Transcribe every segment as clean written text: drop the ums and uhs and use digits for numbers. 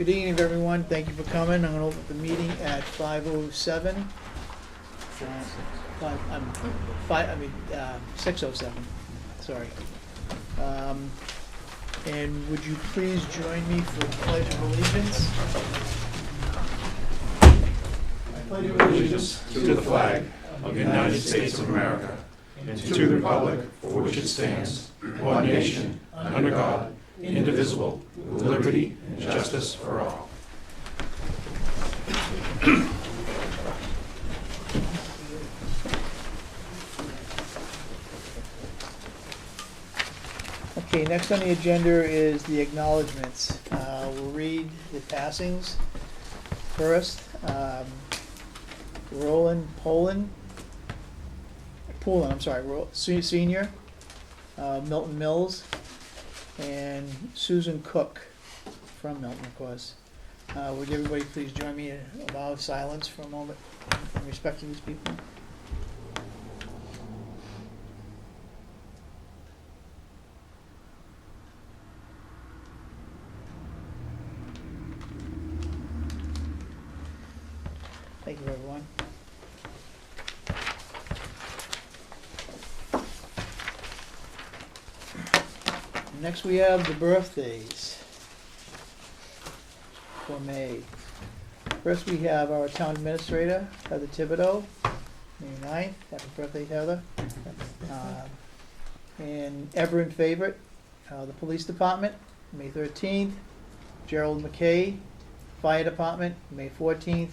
Good evening, everyone. Thank you for coming. I'm going to open the meeting at 5:07. 6:07. Sorry. And would you please join me for the Pledge of Allegiance? I pledge allegiance to the flag of the United States of America and to the republic for which it stands, one nation, under God, indivisible, with liberty and justice for all. Okay, next on the agenda is the acknowledgements. We'll read the passings first. Roland Poulin, senior, Milton Mills, and Susan Cook from Milton, of course. Would everybody please join me in a vow of silence for a moment in respect to these people? Thank you, everyone. Next, we have the birthdays for May. First, we have our town administrator, Heather Thibodeau, May 9th. Happy birthday, Heather. And Everin Favorite, the police department, May 13th. Gerald McKay, fire department, May 14th.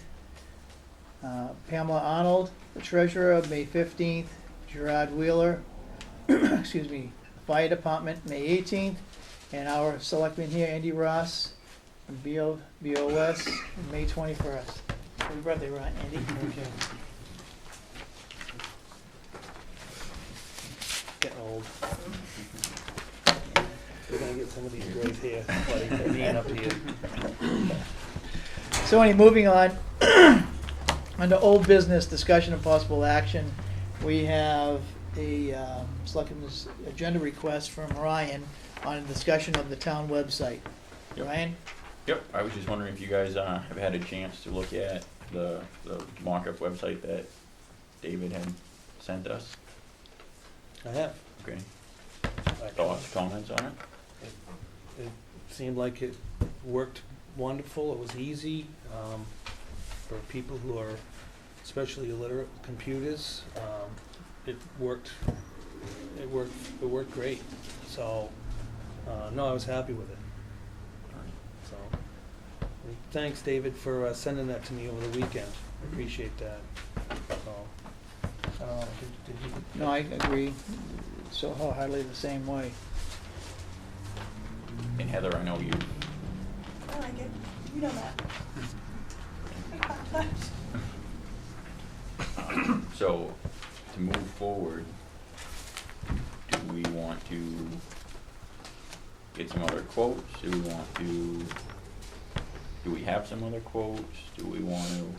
Pamela Arnold, the treasurer, May 15th. Gerard Wheeler, excuse me, fire department, May 18th. And our selectman here, Andy Ross, BOS, May 21st. Happy birthday, Ron, Andy. Okay. Getting old. We're gonna get some of these growth here, buddy, being up here. So anyway, moving on. Under old business, discussion and possible action, we have a selectmen's agenda request from Ryan on a discussion of the town website. Yep. Ryan? Yep, I was just wondering if you guys have had a chance to look at the mock-up website that David had sent us. I have. Okay. I- Thoughts, comments on it? It seemed like it worked wonderful. It was easy for people who are especially illiterate with computers. It worked great. So, no, I was happy with it. So, and thanks, David, for sending that to me over the weekend. I appreciate that. So, did you? No, I agree. So wholeheartedly the same way. And Heather, I know you, I like it. You know that. so to move forward, do we want to get some other quotes? Do we have some other quotes? Do we want to?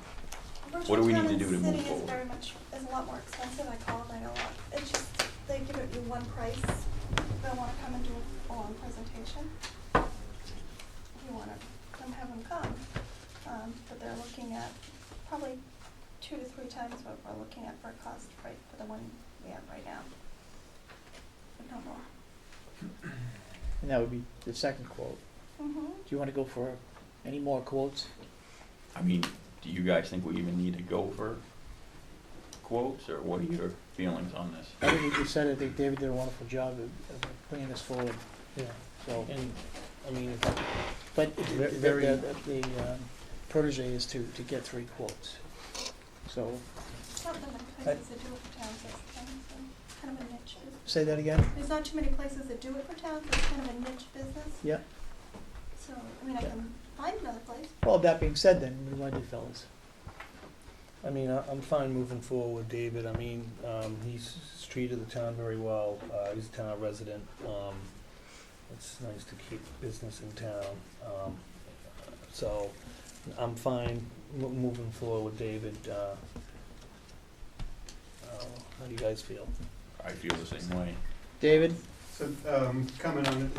What do we need to do to move forward? Is a lot more expensive. I called, I know a lot. It's just, they give it you one price. They want to come and do a full-on presentation. You want to have them come. But they're looking at probably 2 to 3 times what we're looking at for a cost right for the one we have right now. But no more. And that would be the second quote. Mm-hmm. Do you want to go for any more quotes? I mean, do you guys think we even need to go for quotes, or what are your feelings on this? I think you said it. I think David did a wonderful job of bringing this forward. Yeah. So, And, I mean, but very- the protege is to get 3 quotes. So, There's not that many places that do it for towns, that's the thing, so kind of a niche business. say that again? There's not too many places that do it for towns, it's kind of a niche business. Yeah. So, I mean, I can find another place. Well, that being said, then, what do you want to do, fellas? I mean, I'm fine moving forward with David. I mean, he's treated the town very well. He's a town resident. It's nice to keep business in town. So I'm fine moving forward with David. How do you guys feel? I feel the same way. David? So, comment on it,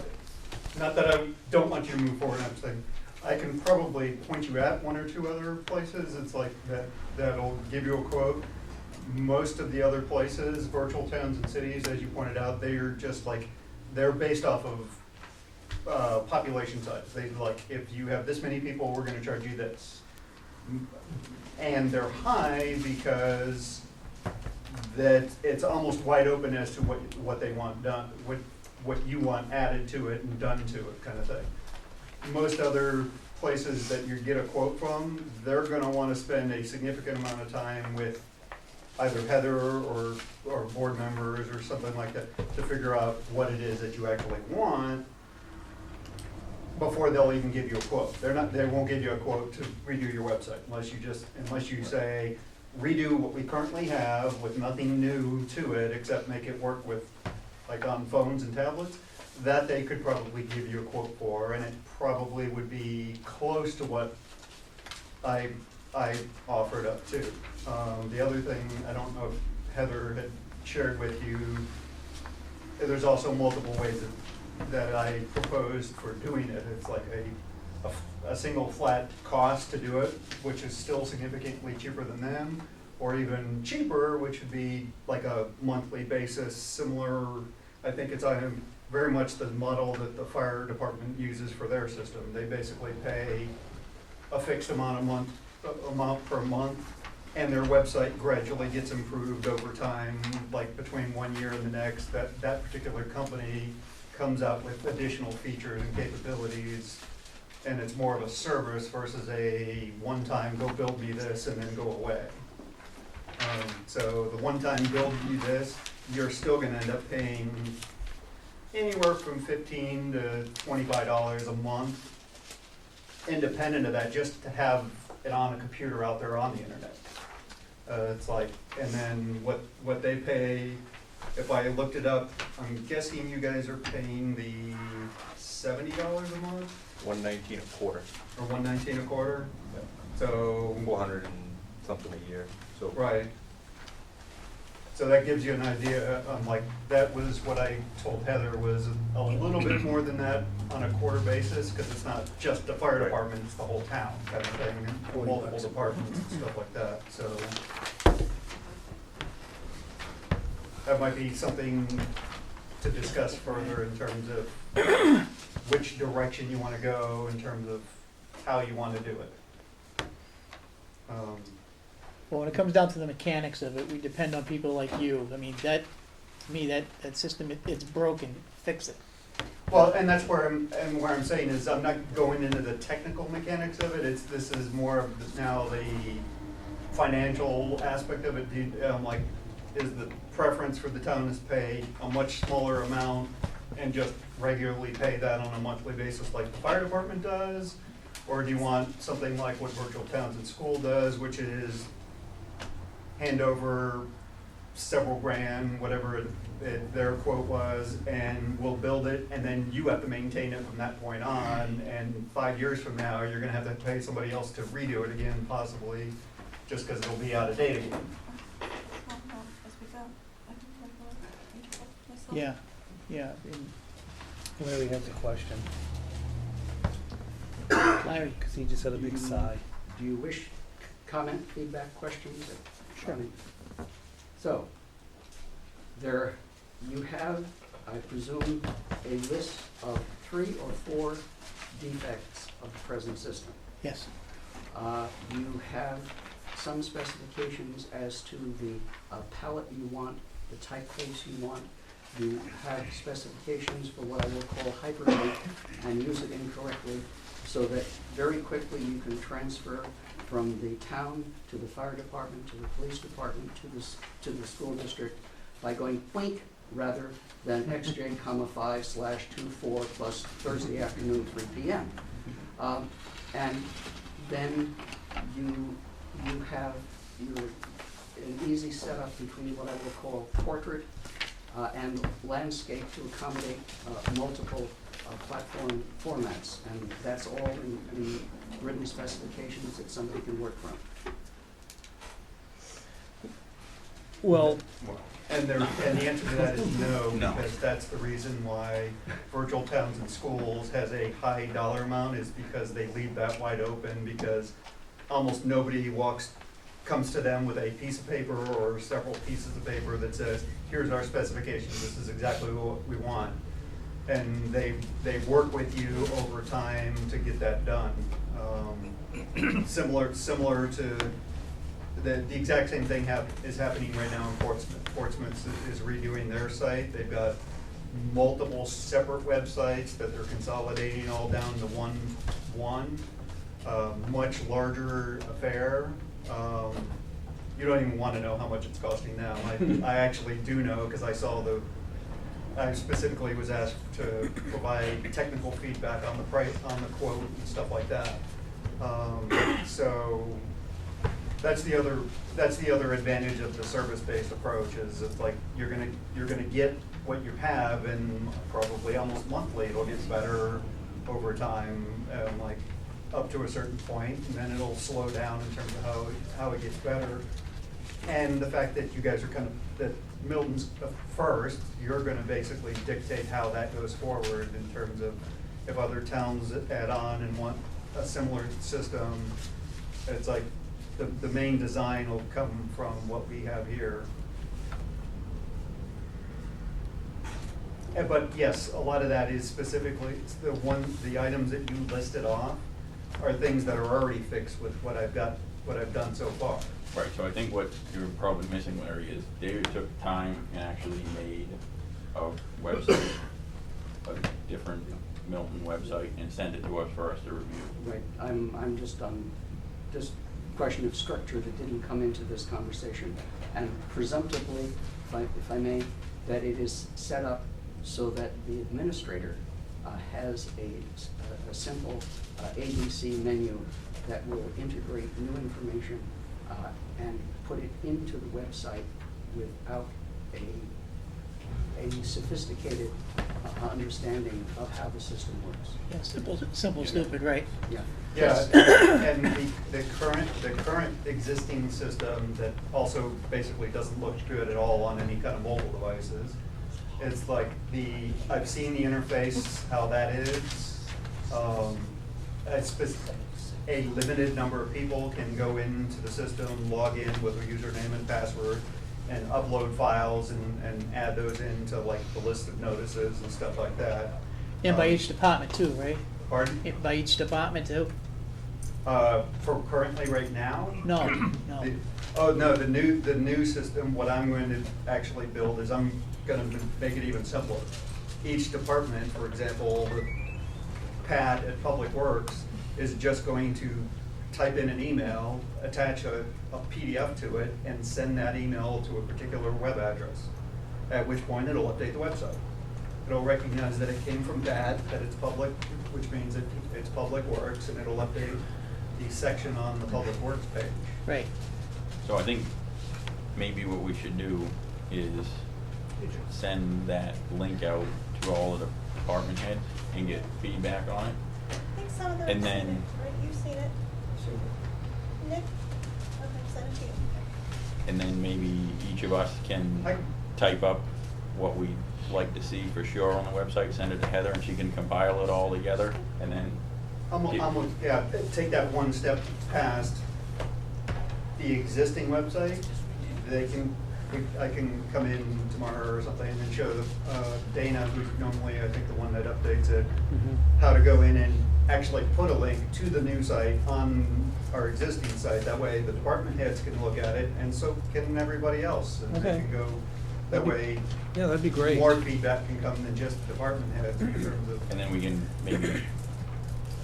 not that I don't want you to move forward, I'm saying, I can probably point you at one or two other places, it's like that'll give you a quote. Most of the other places, virtual towns and cities, as you pointed out, they are just like, they're based off of population size. They like, if you have this many people, we're gonna charge you this. And they're high because that it's almost wide open as to what they want done, what you want added to it and done to it, kind of thing. Most other places that you get a quote from, they're gonna wanna spend a significant amount of time with either Heather or board members or something like that to figure out what it is that you actually want before they'll even give you a quote. They won't give you a quote to redo your website unless you say, redo what we currently have with nothing new to it except make it work with, like on phones and tablets. That they could probably give you a quote for, and it probably would be close to what I offered up to. The other thing, I don't know if Heather had shared with you, there's also multiple ways that I proposed for doing it. It's like a single flat cost to do it, which is still significantly cheaper than them, or even cheaper, which would be like a monthly basis, similar, I think it's very much the model that the fire department uses for their system. They basically pay a fixed amount per month, and their website gradually gets improved over time, like between 1 year and the next. That particular company comes out with additional features and capabilities, and it's more of a service versus a one-time, go build me this and then go away. So the one-time build me this, you're still gonna end up paying anywhere from $15 to $25 a month, independent of that, just to have it on a computer out there on the internet. It's like, and then what they pay, if I looked it up, I'm guessing you guys are paying the $70 a month? $119 a quarter, Or $119 a quarter? So. 400 and something a year, so. Right. So that gives you an idea, like, that was what I told Heather was a little bit more than that on a quarter basis, because it's not just the fire Right. department, it's the whole town kind of thing, and multiple departments and stuff like that, so. That might be something to discuss further in terms of which direction you want to go, in terms of how you want to do it. Well, when it comes down to the mechanics of it, we depend on people like you. I mean, to me, that system, it's broken, fix it. Well, and that's where I'm saying is I'm not going into the technical mechanics of it. This is more of now the financial aspect of it. Like, is the preference for the town is pay a much smaller amount and just regularly pay that on a monthly basis like the fire department does? Or do you want something like what Virtual Towns and School does, which is hand over several grand, whatever their quote was, and we'll build it, and then you have to maintain it from that point on, and 5 years from now, you're gonna have to pay somebody else to redo it again, possibly, just because it'll be out of date again. As we go, I can take a look into it myself. Yeah, Larry has a question, Larry, because he just had a big sigh. Do you wish comment, feedback, questions? Sure. So, you have, I presume, a list of 3 or 4 defects of the present system. yes, You have some specifications as to the palette you want, the typeface you want. You have specifications for what I will call hyperlink and use it incorrectly, so that very quickly you can transfer from the town to the fire department, to the police department, to the school district by going blink rather than XJ, 5/24 plus Thursday afternoon, 3 p.m. And then you have an easy setup between what I will call portrait and landscape to accommodate multiple platform formats, and that's all in written specifications that somebody can work from. Well, And the answer to that is no, No. because that's the reason why Virtual Towns and Schools has a high dollar amount, is because they leave that wide open, because almost nobody comes to them with a piece of paper or several pieces of paper that says, here's our specifications, this is exactly what we want. And they work with you over time to get that done. Similar to the exact same thing is happening right now in Portsmouth. Portsmouth is redoing their site. They've got multiple separate websites that they're consolidating all down to one much larger affair. You don't even want to know how much it's costing now. I actually do know, because I specifically was asked to provide technical feedback on the price, on the quote and stuff like that. So that's the other advantage of the service-based approach, is it's like you're gonna get what you have, and probably almost monthly it'll get better over time, like up to a certain point, and then it'll slow down in terms of how it gets better. And the fact that you guys are that Milton's first, you're gonna basically dictate how that goes forward in terms of if other towns add on and want a similar system. It's like the main design will come from what we have here. But yes, a lot of that is specifically, it's the items that you listed off are things that are already fixed with what I've done so far. Right, so I think what you're probably missing, Larry, is David took time and actually made a website, a different Milton website, and sent it to us for us to review. Right, I'm just question of structure that didn't come into this conversation. And presumptively, if I may, that it is set up so that the administrator has a simple ABC menu that will integrate new information and put it into the website without a sophisticated understanding of how the system works. Yeah, simple, stupid, right? Yeah. Yeah, and the current existing system that also basically doesn't look good at all on any kind of mobile devices. It's like I've seen the interface, how that is. A limited number of people can go into the system, log in with a username and password, and upload files and add those into like the list of notices and stuff like that. And by each department too, right? Pardon? By each department too? For currently right now? No. The new system, what I'm going to actually build is I'm gonna make it even simpler. Each department, for example, Pat at Public Works is just going to type in an email, attach a PDF to it, and send that email to a particular web address, at which point it'll update the website. It'll recognize that it came from Pat, that it's public, which means it's Public Works, and it'll update the section on the Public Works page. Right. So I think maybe what we should do is send that link out to all of the department heads and get feedback on it. I think some of them And have then- seen it, right? You've seen it. Nick? Okay, send it to you. And then maybe each of us can type up what we'd like to see for sure on the website, send it to Heather, and she can compile it all together, and then. Take that one step past the existing website. I can come in tomorrow or something and show Dana, who's normally, I think, the one that updates it, how to go in and actually put a link to the new site on our existing site. That way the department heads can look at it, and so can everybody else. And they Okay. can go, that way Yeah, that'd be great. more feedback can come than just department heads in terms of. And then we can maybe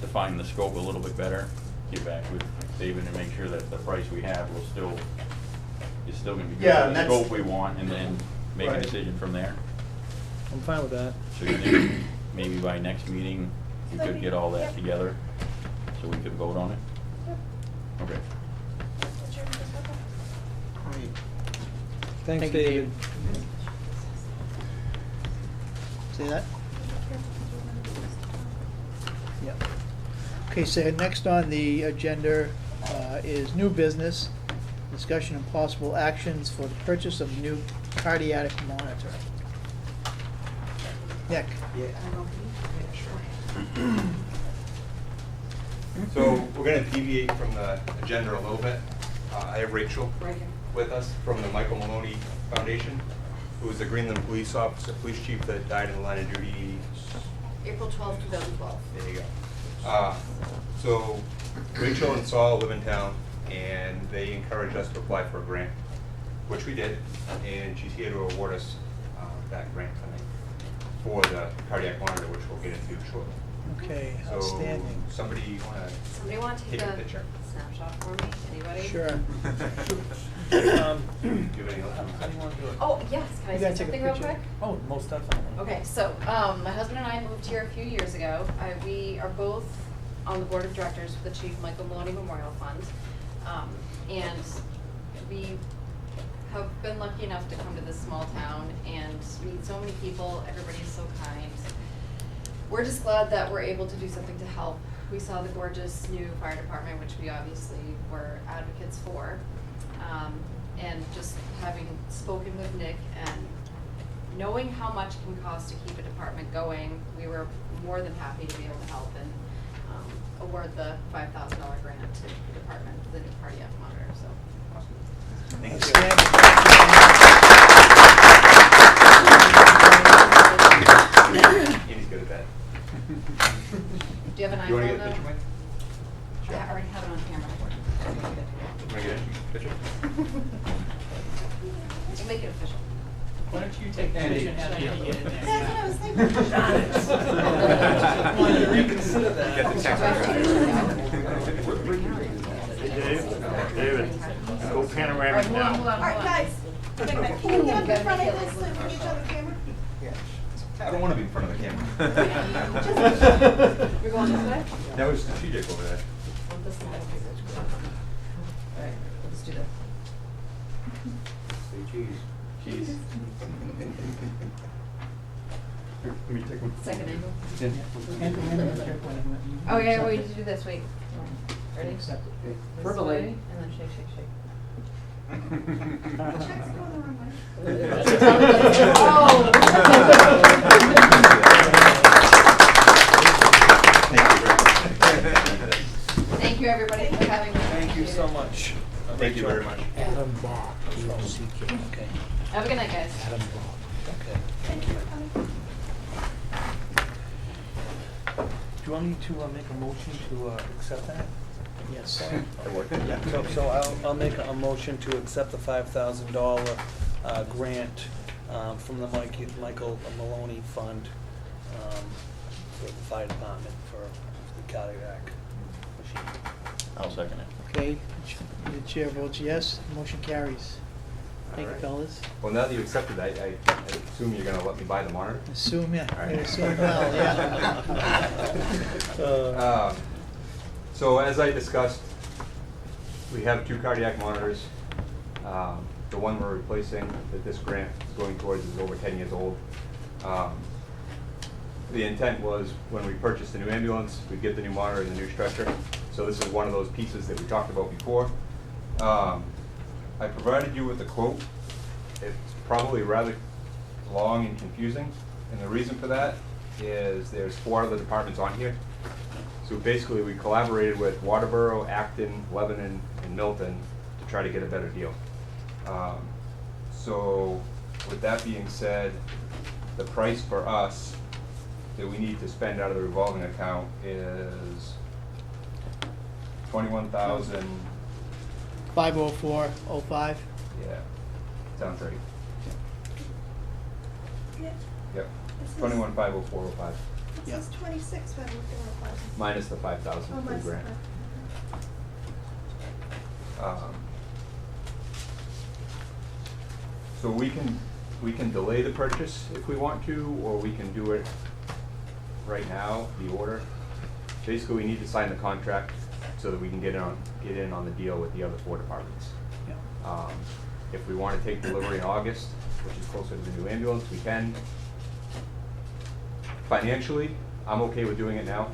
define the scope a little bit better, get back with David and make sure that the price we have is still gonna be good Yeah, for and the that's- scope we want, and then make a Right. decision from there. I'm fine with that. So you think maybe by next meeting, we could get all that together, so we could vote on it? Yep. Okay. What's your okay. Thanks, Thank you, David. See that? Yep. Okay, so next on the agenda is new business, discussion and possible actions for the purchase of new cardiac monitor. Nick? Yeah. So we're gonna deviate from the agenda a little bit. I have Rachel with us from the Michael Maloney Foundation, who is the Greenland police officer, police chief that died in the line of duty. April 12, 2012. There you go. So Rachel and Saul live in town, and they encouraged us to apply for a grant, which we did, and she's here to award us that grant tonight for the cardiac monitor, which we'll get into shortly. Okay, So outstanding. somebody Somebody want to take take a a picture? snapshot for me? Anybody? Sure. Do you have any How other? do you wanna do it? Oh, yes, can I You say gotta take a something real picture. quick? Oh, most definitely. Okay, so, my husband and I moved here a few years ago. We are both on the board of directors for the Chief Michael Maloney Memorial Fund. And we have been lucky enough to come to this small town and meet so many people. Everybody is so kind. We're just glad that we're able to do something to help. We saw the gorgeous new fire department, which we obviously were advocates for. And just having spoken with Nick and knowing how much it can cost to keep a department going, we were more than happy to be able to help and award the $5,000 grant to the department for the new cardiac monitor, so. Thank you. Andy's good at that. Do you have an You wanna iPhone get a though? picture, Mike? I already have it on camera. Wanna get a picture? We'll make it official. Why don't you take the picture and have Andy get in there? That's what I was thinking. Want to reconsider that? Get the text. David, go All right, panoramic hold on, hold now. on, All right, hold on. guys, wait a minute, can you get up in front of this so we can get you on the camera? I don't wanna be in front of the camera. You're going this way? That was strategic over there. On this side. All right, let's do this. Say cheese. Cheese. Let me take one. Second angle. Yeah. Oh, yeah, we need to do this, wait. Ready? Accept it. This Verbally. way, and then shake, shake, shake. Check's going the wrong way. Thank you, everybody, for having me. Thank you so much. Thank you very much. Adam Bach. Okay. Have a good night, guys. Adam Bach. Okay. Thank you for coming. Do you want me to make a motion to accept that? Yes. So I'll make a motion to accept the $5,000 grant from the Michael Maloney Fund for the fire department for the cardiac machine. I'll second it. Okay, the chair votes yes, motion carries. Thank you, Alright. fellas. Well, now that you accepted that, I assume you're gonna let me buy the monitor? Assume, yeah, All right. assume well, yeah. So as I discussed, we have 2 cardiac monitors. The one we're replacing that this grant is going towards is over 10 years old. The intent was when we purchased the new ambulance, we'd get the new monitor and the new stretcher. So this is one of those pieces that we talked about before. I provided you with a quote. It's probably rather long and confusing, and the reason for that is there's 4 other departments on here. So basically, we collaborated with Waterboro, Acton, Lebanon, and Milton to try to get a better deal. So with that being said, the price for us that we need to spend out of the revolving account is $21,000. 50405. Yeah, sounds right. Yeah. Yep, It says- 21,50405 It Yeah. says 26, but I'm looking at 5. minus the 5,000 Oh, for the minus the grant. 5. So we can delay the purchase if we want to, or we can do it right now, the order. Basically, we need to sign the contract so that we can get in on the deal with the other 4 departments. Yeah. If we want to take delivery in August, which is closer to the new ambulance, we can. Financially, I'm okay with doing it now.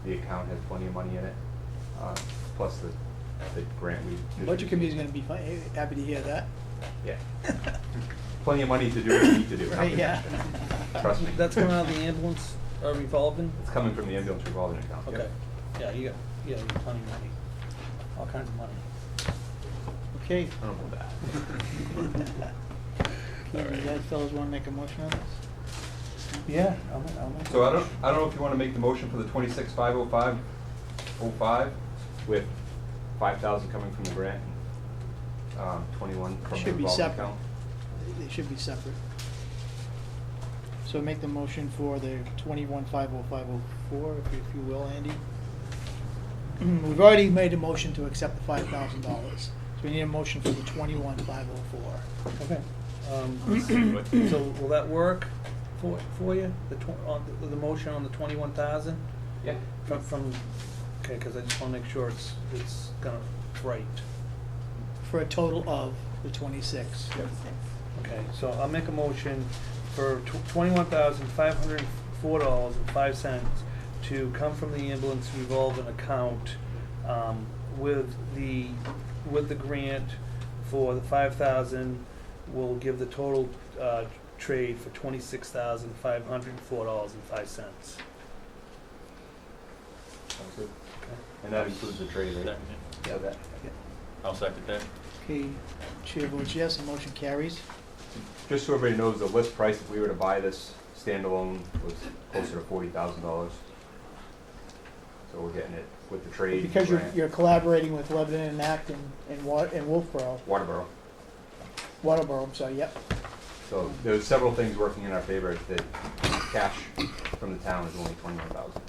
The account has plenty of money in it, plus the grant we. Budget committee's gonna be happy to hear that. Yeah. Plenty of money to do what you need to do. Right, yeah. Trust me. That's coming out of the ambulance revolving? It's coming from the ambulance revolving account. yeah. Okay, yeah, you got plenty of money, all kinds of money. Okay, I don't know that. you guys fellas wanna make a motion on this? Yeah, I'll make. So I don't know if you wanna make the motion for the 26,505.05 with 5,000 coming from the grant, 21 from the Should be revolving separate. account. They should be separate. So make the motion for the 21,505.04, if you will, Andy. We've already made a motion to accept the $5,000, so we need a motion for the 21,504. Okay, so will that work for you, the motion on the 21,000? Yeah. Okay, cause I just wanna make sure it's gonna, right. For a total of the 26. Okay, so I'll make a motion for $21,504.05 to come from the ambulance revolving account, with the grant for the 5,000, we'll give the total, trade for $26,504.05. Sounds good. And that includes the trade, right? Second. Yeah, that. I'll second that. Okay, chair votes yes, the motion carries. Just so everybody knows, the list price if we were to buy this standalone was closer to $40,000. So we're getting it with the trade. Because grant, you're collaborating with Lebanon and Acton and Wolfboro, Waterboro. I'm sorry, yep. So there's several things working in our favor that cash from the town is only 21,000.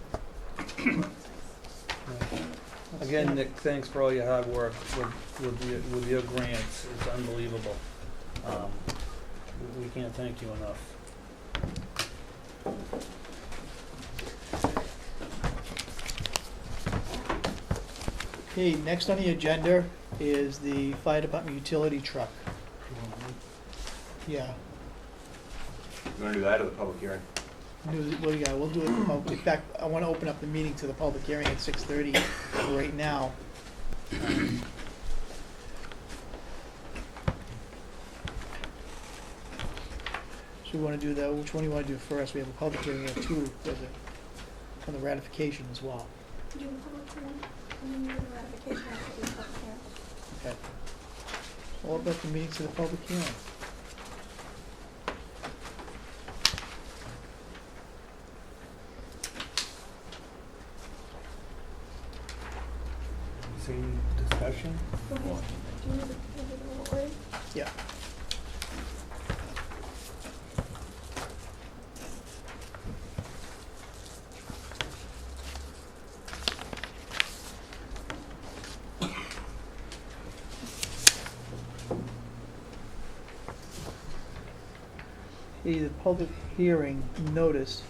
Again, Nick, thanks for all your hard work with your grants, it's unbelievable. We can't thank you enough. Okay, next on the agenda is the fire department utility truck. Yeah, You wanna do that or the public hearing? what do you got? We'll do it, in fact, I wanna open up the meeting to the public hearing at 6:30 right now. So we wanna do that, which one do you wanna do first? We have a public hearing, we have two, on the ratification as well. Do the public hearing, and then you do the ratification after the public hearing. Okay. All about the meeting to the public hearing. Same discussion? Go ahead. Do you want to do the word? Yeah. The public hearing notice,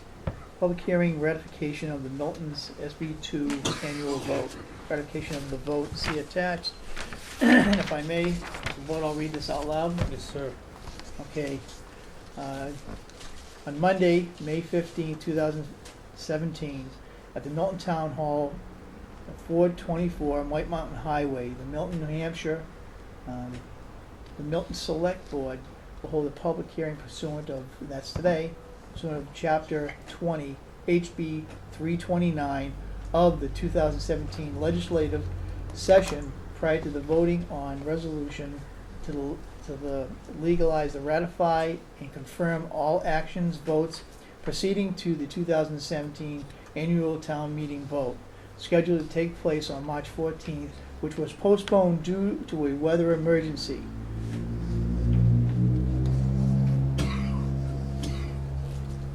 public hearing ratification of the Milton's SB2 annual vote, ratification of the vote, see attached. And if I may, the vote, I'll read this out loud. Yes, sir. Okay. On Monday, May 15, 2017, at the Milton Town Hall, 424 White Mountain Highway, the Milton, New Hampshire, the Milton Select Board will hold a public hearing pursuant of, and that's today, pursuant of Chapter 20, HB 329 of the 2017 legislative session prior to the voting on resolution to legalize, the ratify, and confirm all actions, votes proceeding to the 2017 annual town meeting vote, scheduled to take place on March 14th, which was postponed due to a weather emergency.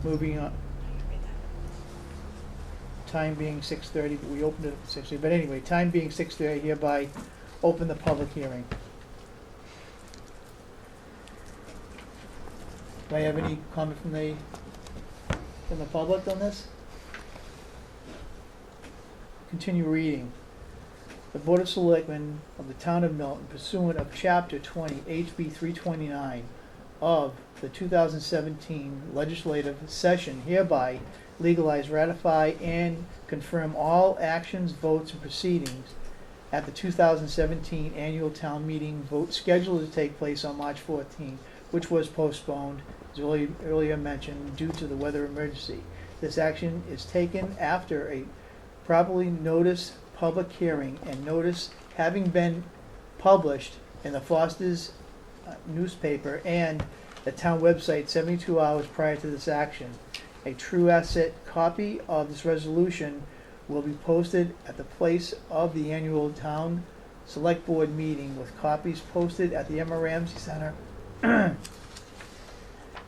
Moving on. Time being 6:30, but we opened it at 6:30, but anyway, time being 6:30, hereby open the public hearing. Do I have any comment from the public on this? Continue reading. The Board of Selectmen of the Town of Milton, pursuant of Chapter 20, HB 329 of the 2017 legislative session, hereby legalize, ratify, and confirm all actions, votes, and proceedings at the 2017 annual town meeting vote scheduled to take place on March 14th, which was postponed, as earlier mentioned, due to the weather emergency. This action is taken after a properly noticed public hearing and notice having been published in the Foster's newspaper and the town website 72 hours prior to this action. A true asset copy of this resolution will be posted at the place of the annual town select board meeting, with copies posted at the Emma Ramsey Center, the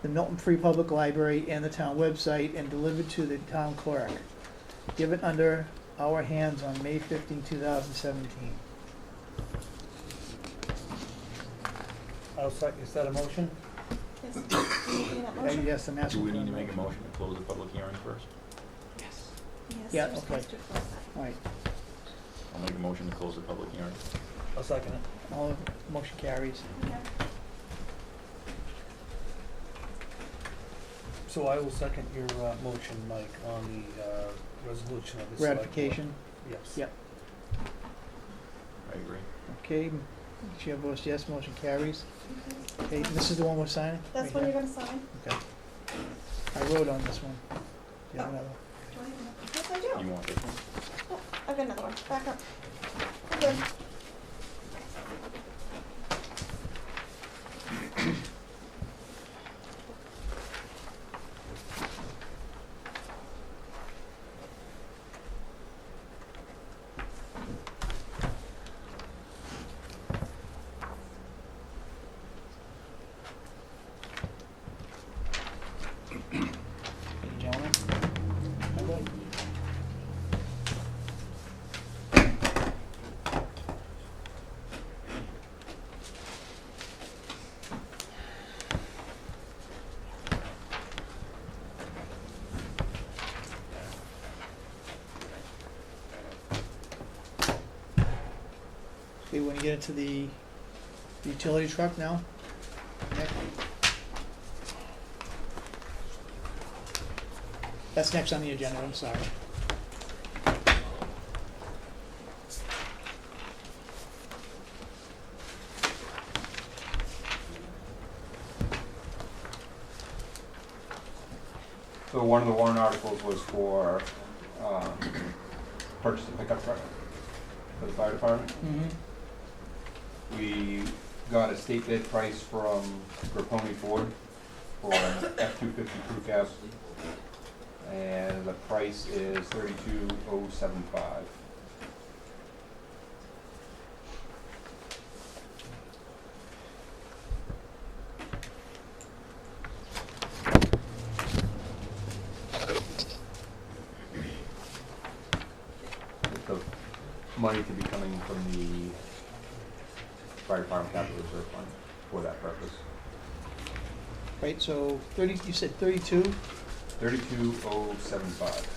Milton Free Public Library, and the town website, and delivered to the town clerk. Given under our hands on May 15, 2017. Is that a motion? Yes. You making that motion? Yes, I'm Do asking. we for need to a make a motion. motion to close the public hearing first? Yes. Yes, Yeah, you're okay. supposed to close that. All right, I'll make a motion to close the public hearing. I'll second it. all, motion carries. Okay. So I will second your motion, Mike, on the resolution of the select board. Ratification, Yes. Yep. I agree. okay, chair votes yes, motion carries. Okay. Okay, this is the one we're signing? That's right when here? you're gonna sign. Okay. I wrote on this one. Do you have Oh. another? Do I have another? Yes, I do. You want this one? Oh, I've got another one. Back up. I'm good. Gentlemen? Okay. Okay, we want to get into the utility truck now? Next. That's next on the agenda, I'm sorry. So one of the warrant articles was for, purchase a pickup truck for the fire department. Mm-hmm. We got a state bid price from Grapponi Ford for an F-250 crew cab, and the price is $32,075. With the money to be coming from the fire department capital reserve fund for that purpose. Right, so 30, you said 32? $32,075.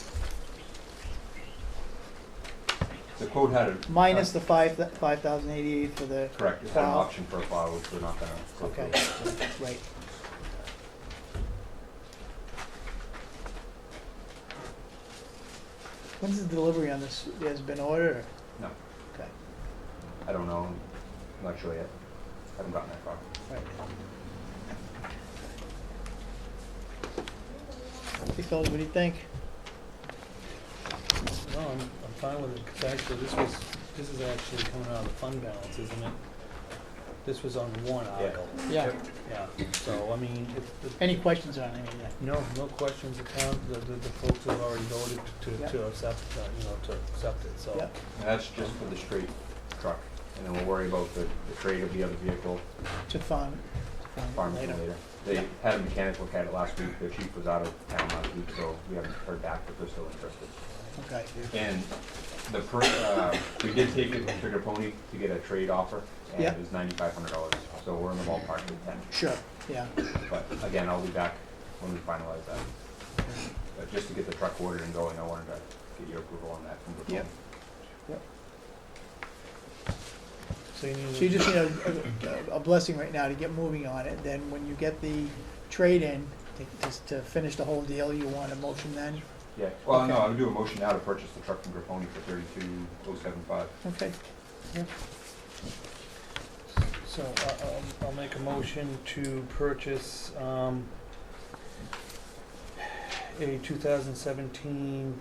The quote had a. Minus the 5,088 for the. Correct, it had an plow. option for a plow, which we're not gonna go Okay, through. right. When's the delivery on this? Has been ordered or? No, Okay, I don't know, I'm not sure yet, haven't gotten that far. right. Hey fellas, what do you think? No, I'm fine with it, because actually this is actually coming out of the fund balance, isn't it? This was on the warrant Yeah. article. Yeah, Yeah, so, I mean, if, any questions on any of that? no questions, the town, the folks have already voted Yep. to accept, to accept it, so. Yep. And that's just for the straight truck, and then we'll worry about the trade of the other vehicle, To fund farm later. later. They had a mechanic look at it last week, their chief was out of town last week, so we haven't heard back, but they're still interested. Okay, And we did take it to Grapponi to get a trade offer, and Yeah. it was $9,500, so we're in the ballpark with 10. sure, yeah. But again, I'll be back when we finalize that. But just to get the truck ordered and going, I wanted to get your approval on that from Grapponi. Yep. Yep. So you need. So you just need a blessing right now to get moving on it, then when you get the trade in, to finish the whole deal, you want a motion then? Yeah, well, no, Okay. I would do a motion now to purchase the truck from Grapponi for $32,075. Okay, So I'll make a motion to purchase a 2017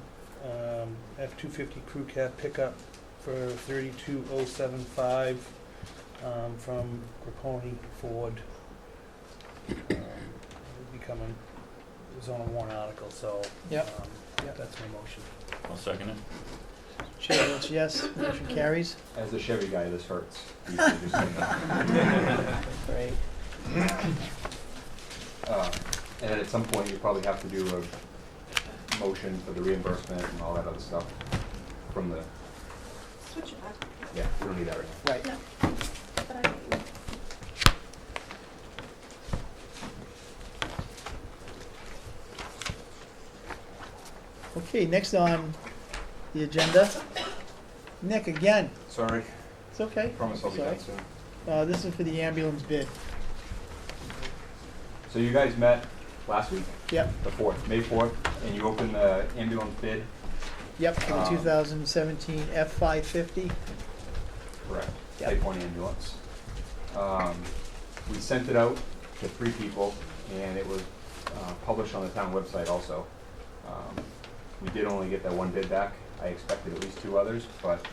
F-250 crew cab pickup for $32,075 from Grapponi Ford. It was on a warrant article, so Yep. that's my motion. I'll second it. Chair votes yes, motion carries. As a Chevy guy, this hurts. You should just say that. Great. And then at some point, you probably have to do a motion for the reimbursement and all that other stuff from the, Switch it back. yeah, we don't need that right now. Right. No, but I know you. Okay, next on the agenda, Nick again. Sorry, It's okay. promise I'll be Sorry. done soon. This is for the ambulance bid. So you guys met last week, Yep, the 4th, May 4th, and you opened the ambulance bid. yep, for the Um, 2017 F-550. Correct. Yep. Type 1 ambulance. We sent it out to 3 people, and it was published on the town website also. We did only get that one bid back. I expected at least 2 others, but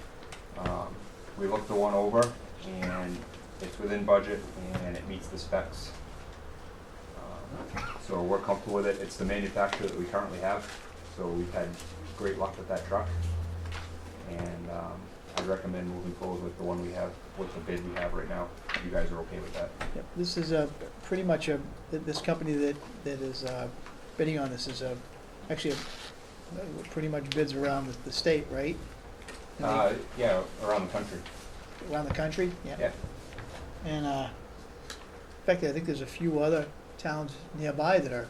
we looked the one over, and it's within budget, and it meets the specs. So we're comfortable with it. It's the manufacturer that we currently have, so we've had great luck with that truck. And I'd recommend moving forward with the one we have, with the bid we have right now, if you guys are okay with that. Yep, this is pretty much this company that is bidding on this is actually pretty much bids around the state, right? And Yeah, around the country. around the country, yeah. Yeah. And in fact, I think there's a few other towns nearby that are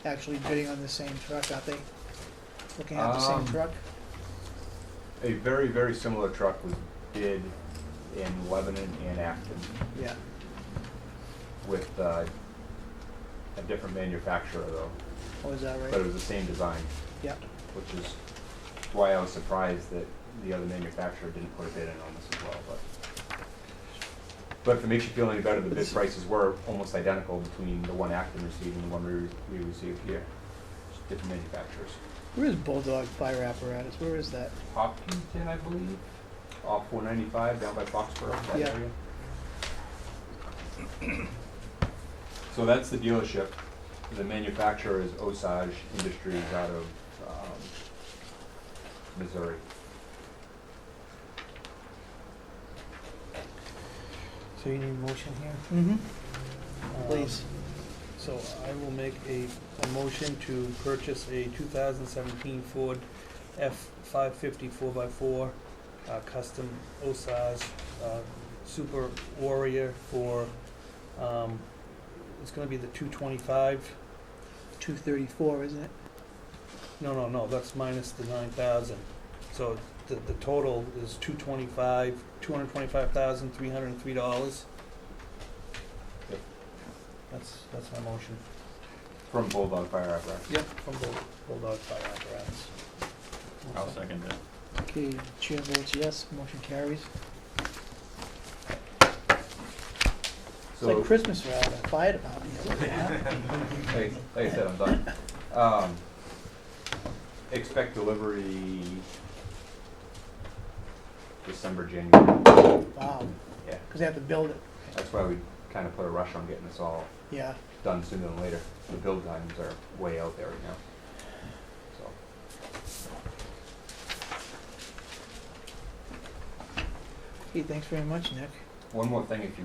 actually bidding on the same truck, aren't they? Looking at the same truck? A very, very similar truck was bid in Lebanon and Acton Yeah. with a different manufacturer though, Oh, is that but it right? was the same design, Yeah. which is why I was surprised that the other manufacturer didn't put a bid in on this as well, but if it makes you feel any better, the bid prices were almost identical between the one Acton received and the one we received here. Just different manufacturers. Where is Bulldog Fire Apparatus? Where is that? Hopkinton, I believe, off 495 down by Foxborough, that Yeah. area. So that's the dealership. The manufacturer is Osage Industries out of Missouri. So you need a motion here? Mm-hmm. Um, Please. So I will make a motion to purchase a 2017 Ford F-550 4x4 custom Osage Super Warrior for, it's gonna be the 225. 234, isn't it? No, that's minus the 9,000. So the total is $225,303. Yep. That's my motion. From Bulldog Fire Apparatus. Yep. From Bulldog Fire Apparatus. I'll second it. Okay, chair votes yes, motion carries. It's like So, Christmas for the fire department. like I said, I'm done. Expect delivery December, January. Wow, Yeah, because they have to build it. that's why we kind of put a rush on getting this all Yeah. done sooner than later. The build times are way out there right now. So, Okay, thanks very much, Nick. one more thing if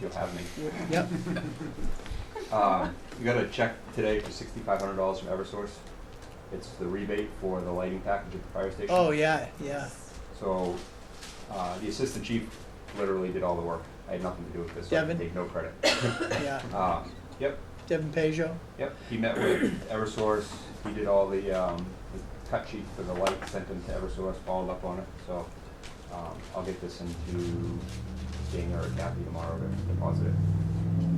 you'll have me. Yep. You got a check today for $6,500 from Eversource. It's the rebate for the lighting package at the fire station. Oh, yeah, yeah. So, the assistant chief literally did all the work. I had nothing to do with this, so I can Devin? take no credit. Yeah. Yep, Devin Peugeot. yep. He met with Eversource. He did all the cut sheet for the light, sent them to Eversource, followed up on it. So, I'll get this into Dana or Kathy tomorrow to deposit it.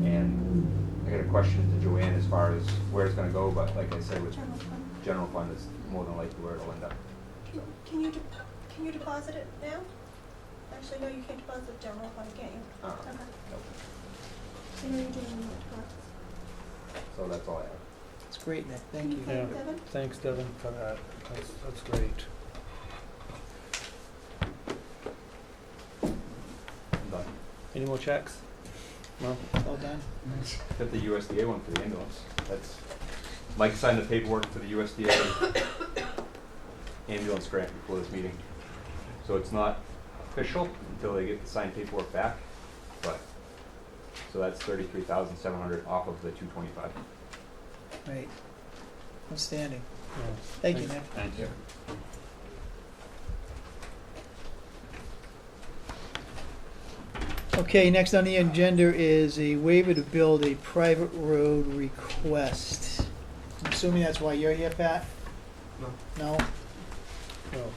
And I got a question to Joanne as far as where it's gonna go, but like I said, with General fund. general fund is more than likely where it'll end up. Can you deposit it now? Actually, no, you can't deposit the general fund, can't you? Oh, Okay. okay. So you're doing the deposits. So that's all I have. It's great, Nick, thank you. Yeah. Devin? Thanks, Devin, for that. That's great. I'm done. Any more checks? No? All done? Got the USDA one for the ambulance. That's, Mike signed the paperwork for the USDA ambulance grant before this meeting. So it's not official until they get the signed paperwork back, but, so that's 33,700 off of the 225. Right. Outstanding. No. Thank you, Nick. Thank you. Okay, next on the agenda is a waiver to build a private road request. I'm assuming that's why you're here, Pat? No. No? No.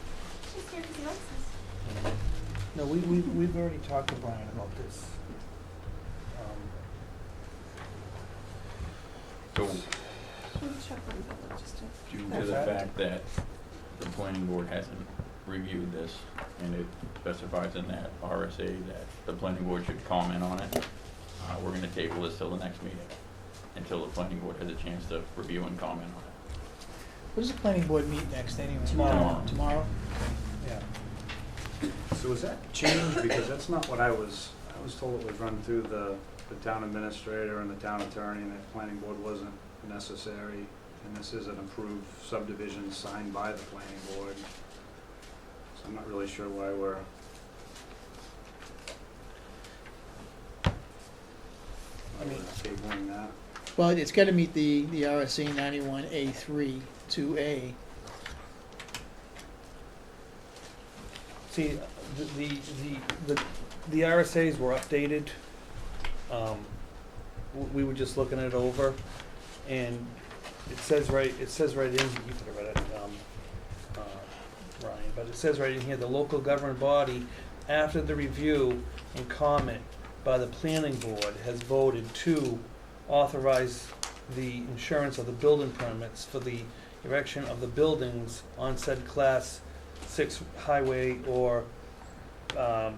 She's here because he likes us. No, we've already talked to Brian about this. So, We'll check on that, just to. due to the fact that the planning board hasn't reviewed this, and it specifies in that RSA that the planning board should comment on it, we're gonna table this till the next meeting, until the planning board has a chance to review and comment on it. What does the planning board meet next anyway? Tomorrow. Tomorrow? Yeah. So was that changed? Because that's not what I was told it was run through the town administrator and the town attorney, and that planning board wasn't necessary. And this is an approved subdivision signed by the planning board. So I'm not really sure why we're tabling that. Well, it's gotta meet the RSA 91A3 2A. See, the RSAs were updated. We were just looking it over, and it says right in, you could have read it, Ryan, but it says right in here, the local government body, after the review and comment by the planning board, has voted to authorize the insurance of the building permits for the erection of the buildings on said class 6 highway or a, I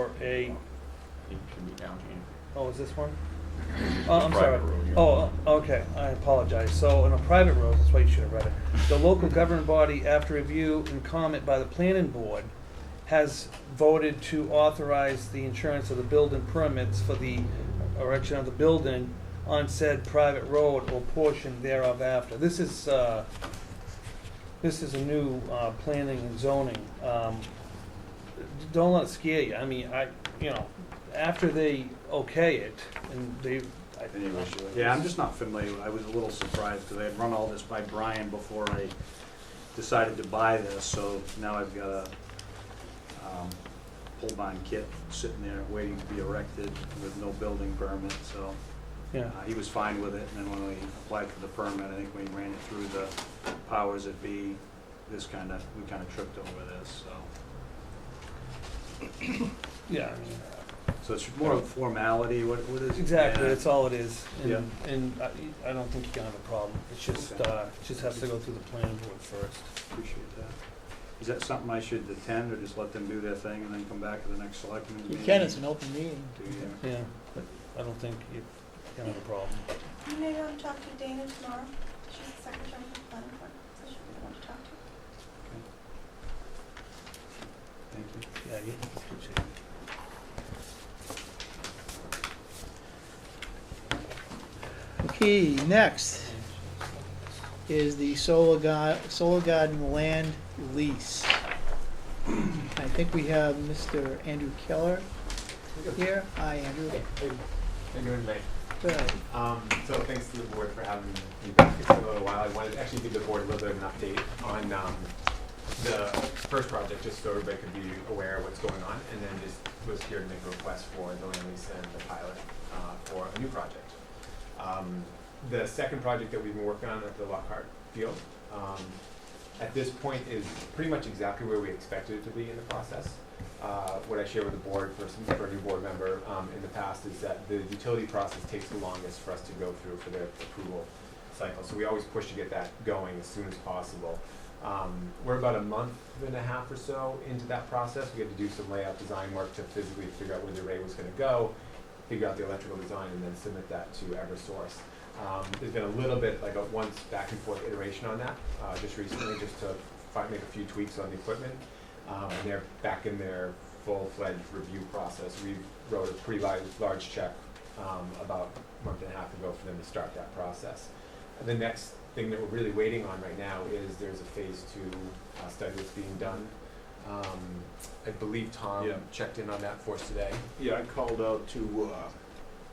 think it should be down here. oh, is this one? Oh, I'm sorry. Private road, yeah. Oh, okay, I apologize. So on a private road, that's why you should have read it. The local government body, after review and comment by the planning board, has voted to authorize the insurance of the building permits for the erection of the building on said private road or portion thereof after. This is a new planning and zoning. Don't let it scare you. I mean, after they okay it, and they, Yeah, I'm just not familiar. I was a little surprised because I had run all this by Brian before I decided to buy this, so now I've got a pull-barn kit sitting there waiting to be erected with no building permit, so yeah. he was fine with it. And then when we applied for the permit, I think we ran it through the powers that be, we kind of tripped over this, so. Yeah, I mean, So it's more of a formality, what is it? exactly, Yeah. that's all it is. And, Yeah. and I don't think you can have a problem. It's just, Okay. just has to go through the planning board first. Appreciate that. Is that something I should attend, or just let them do their thing and then come back to the next selectmen's You meeting? can, it's an open meeting. Do you? Yeah, but I don't think you can have a problem. You may want to talk to Dana tomorrow. She's the secretary of the planning board, so she'll be the one to talk to. Thank you. Yeah, you appreciate it. Okay, next is the Solar Garden land lease. I think we have Mr. Andrew Keller here. Hi, Andrew. How you doing today? Good. So thanks to the board for having me back. It's been a little while. I wanted to actually give the board a little bit of an update on the first project, just so everybody could be aware of what's going on, and then just was here to make a request for the land lease and the pilot for a new project. The second project that we've been working on at the Lockhart Field, at this point is pretty much exactly where we expected it to be in the process. What I shared with the board for a new board member in the past is that the utility process takes the longest for us to go through for their approval cycle. So we always push to get that going as soon as possible. We're about a month and a half or so into that process. We had to do some layout design work to physically figure out where the array was gonna go, figure out the electrical design, and then submit that to Eversource. There's been a little bit, like a once back and forth iteration on that, just recently, just to make a few tweaks on the equipment. And they're back in their full-fledged review process. We wrote a pretty large check about a month and a half ago for them to start that process. And the next thing that we're really waiting on right now is there's a phase 2 study that's being done. I believe Tom Yeah. checked in on that for us today. Yeah, I called out to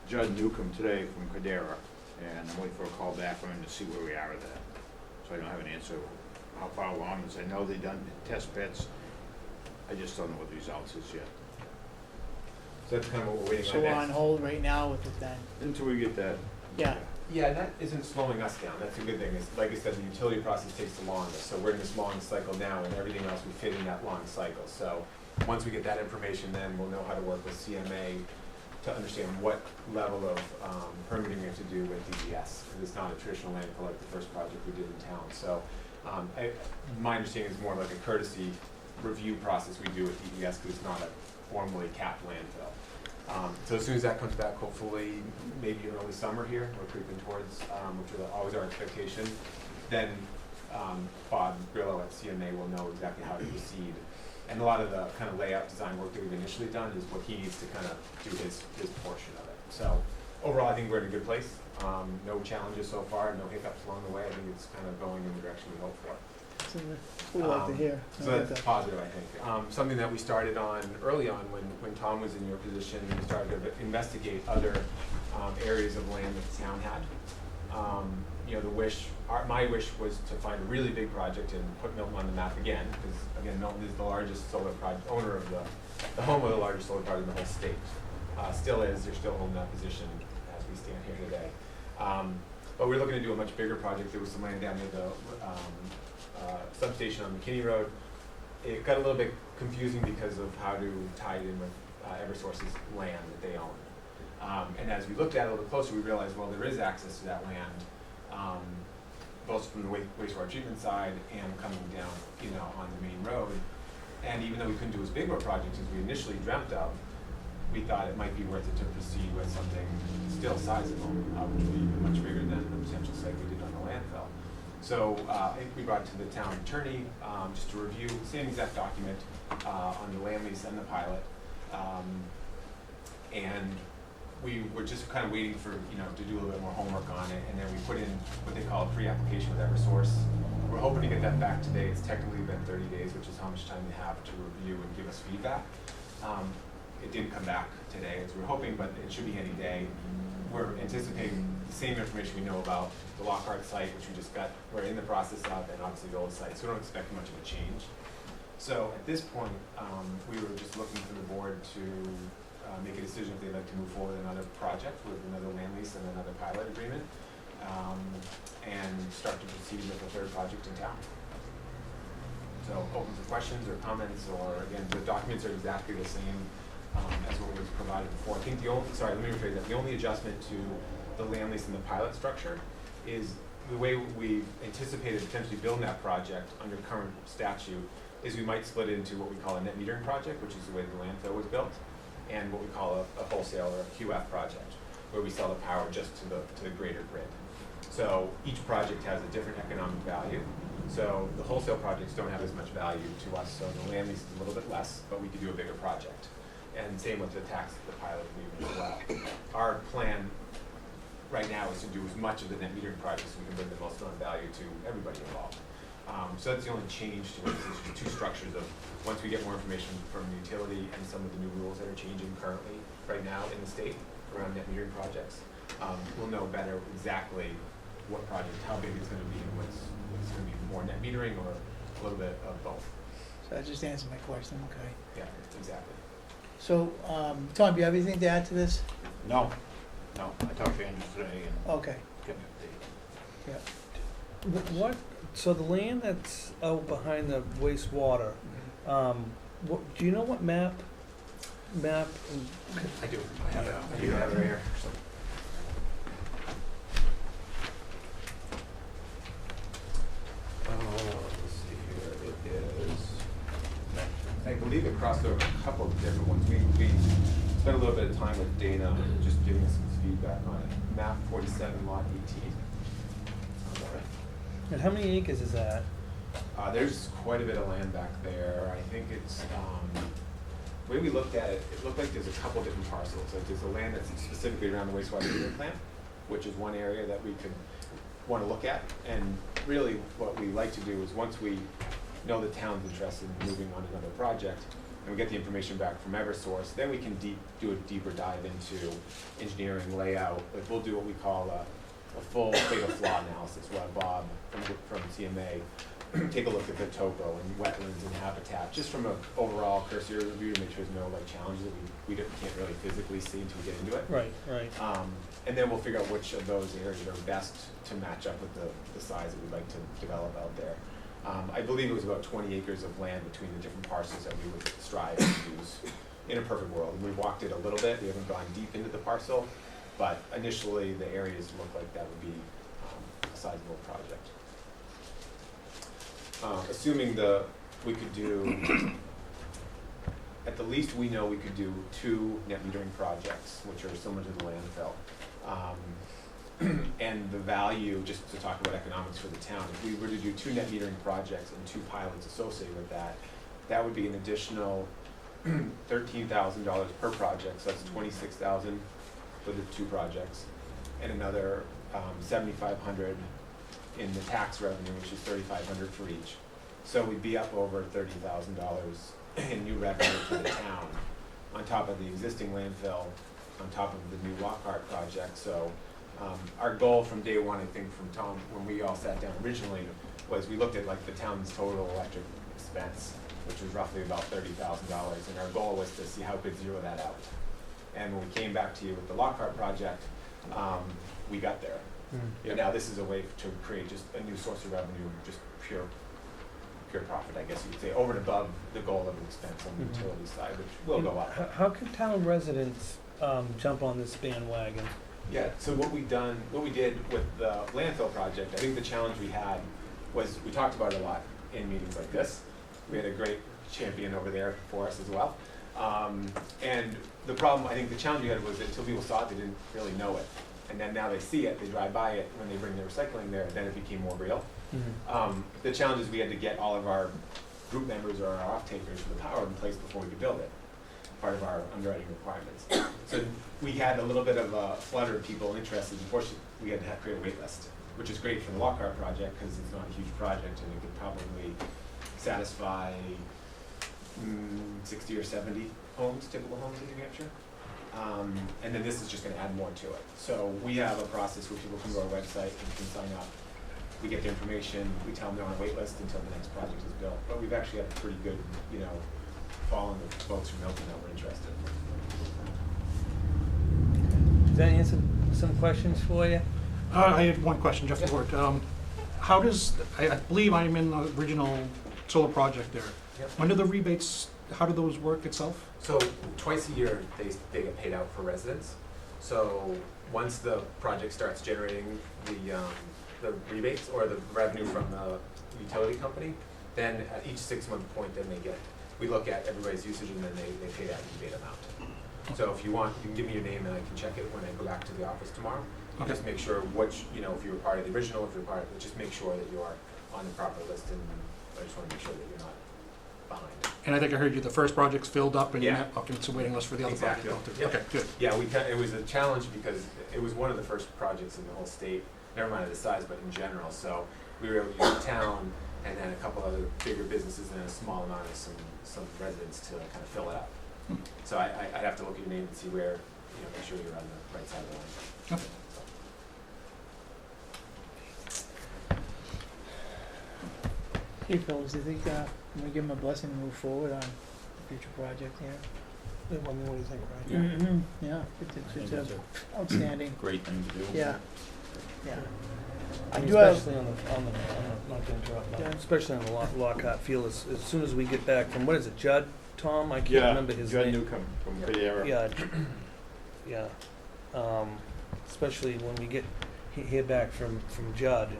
Judd Newcomb today from Cadera, and I'm waiting for a call back from him to see where we are with that. So I don't have an answer how far along is. I know they've done test bits. I just don't know what the results is yet. So that's kind of what we're waiting So on we're next. on hold right now with it then? Until we get that. Yeah. Yeah, and that isn't slowing us down. That's a good thing. It's, like I said, the utility process takes the longest. So we're in this long cycle now, and everything else we fit in that long cycle. So once we get that information, then we'll know how to work with CMA to understand what level of permitting we have to do with DES. It's not a traditional landfill like the first project we did in town. So my understanding is more like a courtesy review process we do with DES because it's not a formally capped landfill. So as soon as that comes back, hopefully maybe early summer here, we're creeping towards, which is always our expectation, then Bob Grillo at CMA will know exactly how to proceed. And a lot of the kind of layout design work that we've initially done is what he needs to kind of do his portion of it. So overall, I think we're in a good place. No challenges so far, no hiccups along the way. I think it's kind of going in the direction we hope for. So we like to hear. I So like that's that. positive, I think. Something that we started on early on when Tom was in your position, we started to investigate other areas of land that the town had. You know, my wish was to find a really big project and put Milton on the map again, because again, Milton is the largest solar project, owner of the home of the largest solar project in the whole state. Still is, they're still holding that position as we stand here today. But we're looking to do a much bigger project. There was some land down near the substation on McKinney Road. It got a little bit confusing because of how to tie it in with Eversource's land that they own. And as we looked at it a little closer, we realized, well, there is access to that land, both from the wastewater treatment side and coming down, you know, on the main road. And even though we couldn't do as big of a project as we initially dreamt of, we thought it might be worth it to proceed with something still sizable, which would be much bigger than the potential site we did on the landfill. So I think we brought it to the town attorney just to review the same exact document on the land lease and the pilot. And we were just kind of waiting for, you know, to do a little bit more homework on it, and then we put in what they call a pre-application with Eversource. We're hoping to get that back today. It's technically been 30 days, which is how much time they have to review and give us feedback. It didn't come back today as we were hoping, but it should be any day. We're anticipating the same information we know about the Lockhart site, which we're in the process of, and obviously the old site, so we don't expect much of a change. So at this point, we were just looking for the board to make a decision if they'd like to move forward with another project with another land lease and another pilot agreement, and start to proceed with a third project in town. So open for questions or comments, or again, the documents are exactly the same as what was provided before. I think let me rephrase that. The only adjustment to the land lease and the pilot structure is the way we anticipated potentially building that project under current statute is we might split it into what we call a net metering project, which is the way the landfill was built, and what we call a wholesale or a QF project, where we sell the power just to the greater grid. So each project has a different economic value. So the wholesale projects don't have as much value to us, so the land lease is a little bit less, but we could do a bigger project. And same with the pilot agreement as well. Our plan right now is to do as much of the net metering project so we can bring the most amount of value to everybody involved. So that's the only change to it. There's just two structures of, once we get more information from the utility and some of the new rules that are changing currently right now in the state around net metering projects, we'll know better exactly what project, how big it's going to be, and what's going to be more net metering or a little bit of both. So that just answered my question, okay. Yeah, exactly. So, Tom, do you have anything to add to this? No, I talked to Andrew today and Okay, got an update. yeah. What, so the land that's out behind the wastewater, do you know what map? I do. I have it right here. Let's see believe it crossed over a couple of different ones. We spent a little bit of time with Dana, just giving us some feedback on it. Map 47, lot 18. Sounds all right. And how many acres is that? There's quite a bit of land back there. I think it's, the way we looked at it, it looked like there's a couple different parcels. Like there's the land that's specifically around the wastewater treatment plant, which is one area that we could want to look at. And really what we like to do is once we know the town's interested in moving on another project, and we get the information back from Eversource, then we can do a deeper dive into engineering, layout. Like we'll do what we call a full fatal flaw analysis. We'll have Bob from CMA take a look at the topo and wetlands and habitat, just from an overall cursory review to make sure there's no like challenges that we can't really physically see until we get into it. Right, right. And then we'll figure out which of those areas are best to match up with the size that we'd like to develop out there. I believe it was about 20 acres of land between the different parcels that we would strive to use in a perfect world. And we've walked it a little bit. We haven't gone deep into the parcel, but initially the areas look like that would be a sizable project. Assuming we could do, at the least we know we could do 2 net metering projects, which are similar to the landfill. And the value, just to talk about economics for the town, if we were to do 2 net metering projects and 2 pilots associated with that, that would be an additional $13,000 per project, so that's $26,000 for the 2 projects, and another $7,500 in the tax revenue, which is $3,500 for each. So we'd be up over $30,000 in new revenue to the town, on top of the existing landfill, on top of the new Lockhart project. So our goal from day one, I think from Tom, when we all sat down originally, was we looked at like the town's total electric expense, which was roughly about $30,000, and our goal was to see how we could zero that out. And when we came back to you with the Lockhart project, we got there. And now this is a way to create just a new source of revenue, just pure profit, I guess you could say, over and above the goal of expense on the utility side, which will go up. How can town residents jump on this bandwagon? Yeah, so what we did with the landfill project, I think the challenge we had was, we talked about it a lot in meetings like this. We had a great champion over there for us as well. And the problem, I think the challenge we had was that until people saw it, they didn't really know it. And then now they see it, they drive by it, when they bring their recycling there, then it became more real. The challenge is we had to get all of our group members or our off-takers for the power in place before we could build it, part of our underwriting requirements. So we had a little bit of a flutter of people interested. Unfortunately, we had to create a wait list, which is great for the Lockhart project because it's not a huge project and it could probably satisfy 60 or 70 homes, typical homes in New Hampshire. And then this is just going to add more to it. So we have a process where people come to our website and can sign up. We get the information, we tell them they're on a wait list until the next project is built. But we've actually had a pretty good, following the folks from Milton that were interested. Does that answer some questions for you? I had one question, Jeff Ward. How does, I believe I'm in the original solar project there. Yep. When do the rebates, how do those work itself? So twice a year, they get paid out for residents. So once the project starts generating the rebates or the revenue from the utility company, then at each 6-month point, then we look at everybody's usage and then they pay that rebate amount. So if you want, you can give me your name and I can check it when I go back to the office tomorrow. Okay. Just make sure if you were part of the original, if you're part of it, just make sure that you are on the proper list, and I just want to make sure that you're not behind. And I think I heard you, the first project's filled up and Yeah. it's a waiting list for the other project. Exactly. Yep. Okay, good. Yeah, it was a challenge because it was one of the first projects in the whole state, never mind the size, but in general. So we were able to use the town and then a couple other bigger businesses and a small amount of some residents to kind of fill it up. So I'd have to look at your name and see where, make sure you're on the right side of the line. Okay. Hey, fellas, do you think, can we give them a blessing to move forward on a future project here? What do you think, Brian? Yeah, it's That's outstanding, Great thing to do. yeah, yeah. I And do have, especially on the, not to interrupt, Yeah. especially on the Lockhart field, as soon as we get back from, what is it, Judd, Tom? I can't remember his Judd name. Newcomb from Cadera. Yeah, especially when we hear back from Judd and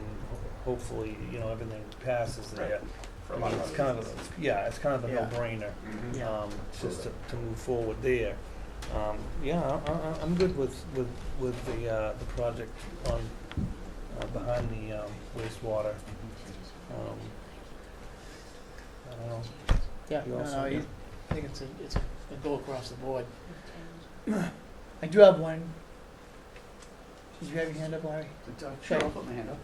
hopefully, everything passes there. for a I lot mean, of it's other kind reasons. of, yeah, it's kind of a Yeah. no-brainer, Mhm. Yeah. just to move forward there. Yeah, I'm good with the project on, behind the wastewater. I don't know. Yeah, You no, also- no, yeah. I think it's a go across the board. I do have one. Did you have your hand up, Larry? Sure, I'll put my hand up.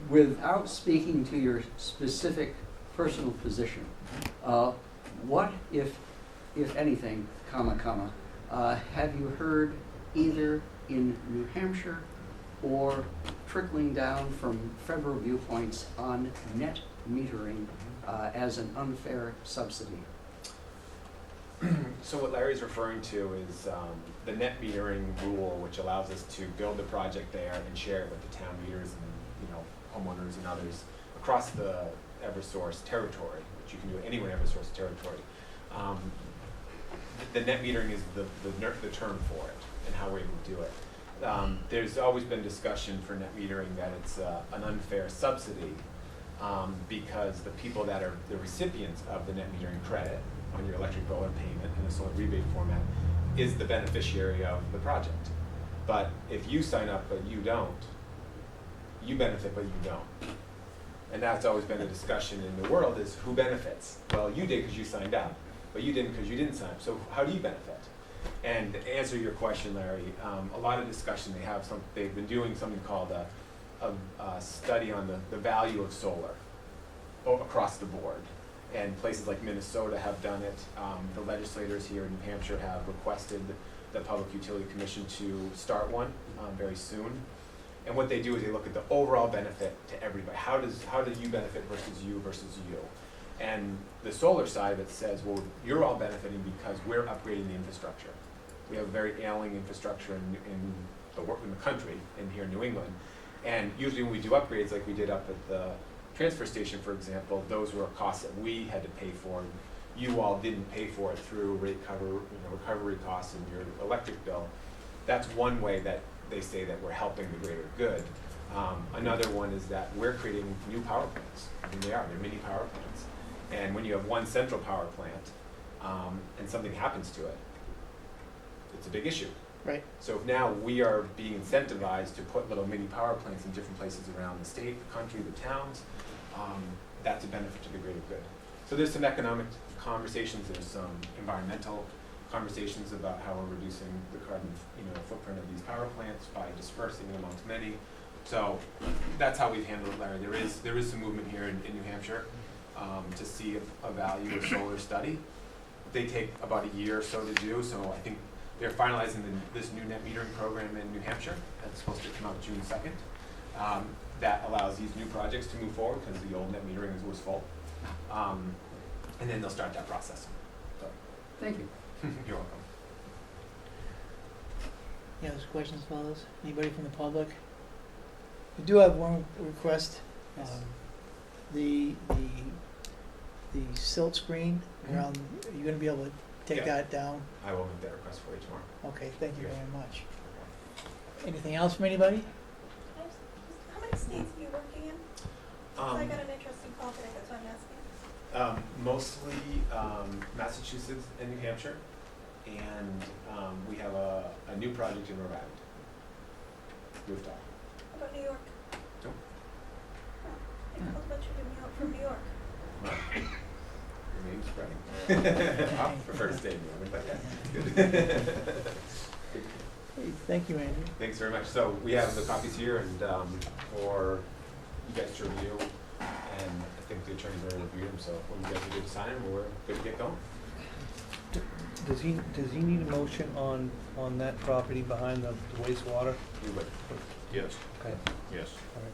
Without speaking to your specific personal position, what, if anything, have you heard either in New Hampshire or trickling down from federal viewpoints on net metering as an unfair subsidy? So what Larry's referring to is the net metering rule, which allows us to build the project there and share it with the town meters and, homeowners and others across the Eversource territory, which you can do anywhere in Eversource territory. The net metering is the term for it and how we're able to do it. There's always been discussion for net metering that it's an unfair subsidy because the people that are the recipients of the net metering credit on your electric bill or payment in a solar rebate format is the beneficiary of the project. But if you sign up but you don't, you benefit but you don't. And that's always been a discussion in the world is who benefits? Well, you did because you signed up, but you didn't because you didn't sign up. So how do you benefit? And to answer your question, Larry, a lot of discussion, they've been doing something called a study on the value of solar across the board. And places like Minnesota have done it. The legislators here in New Hampshire have requested the Public Utility Commission to start one very soon. And what they do is they look at the overall benefit to everybody. How do you benefit versus you? And the solar side of it says, well, you're all benefiting because we're upgrading the infrastructure. We have a very ailing infrastructure in the country, and here in New England. And usually when we do upgrades, like we did up at the transfer station, for example, those were costs that we had to pay for. You all didn't pay for it through recovery costs in your electric bill. That's one way that they say that we're helping the greater good. Another one is that we're creating new power plants. I mean, they're mini power plants. And when you have one central power plant and something happens to it, it's a big issue. Right. So if now we are being incentivized to put little mini power plants in different places around the state, the country, the towns, that's a benefit to the greater good. So there's some economic conversations, there's some environmental conversations about how we're reducing the carbon footprint of these power plants by dispersing them amongst many. So that's how we've handled it, Larry. There is some movement here in New Hampshire to see a value of solar study. They take about a year or so to do, so I think they're finalizing this new net metering program in New Hampshire. That's supposed to come out June 2nd. That allows these new projects to move forward because the old net metering was full. And then they'll start that process. So. Thank you. You're welcome. Any other questions, fellas? Anybody from the public? We do have one request. The silt screen around, are you gonna be able to take Yeah. that down? I will make that request for you tomorrow. Okay, thank you Yeah. very much. Anything else from anybody? How many states are you working in? 'Cause I got an interesting call today, that's why I'm asking. Mostly Massachusetts and New Hampshire, and we have a new project in Rhode Island. Rooftop. How about New York? Nope. Oh, I called a bunch of you from New York. Your name's spreading. I prefer to stay in New England, but yeah. Hey, thank you, Andrew. Thanks very much. So we have the copies here and for you guys to review, and I think the attorney's already reviewed them, so when you guys are good to sign them, we're good to get going. Does he need a motion on that property behind the wastewater? You would. Yes, Okay, yes. all right.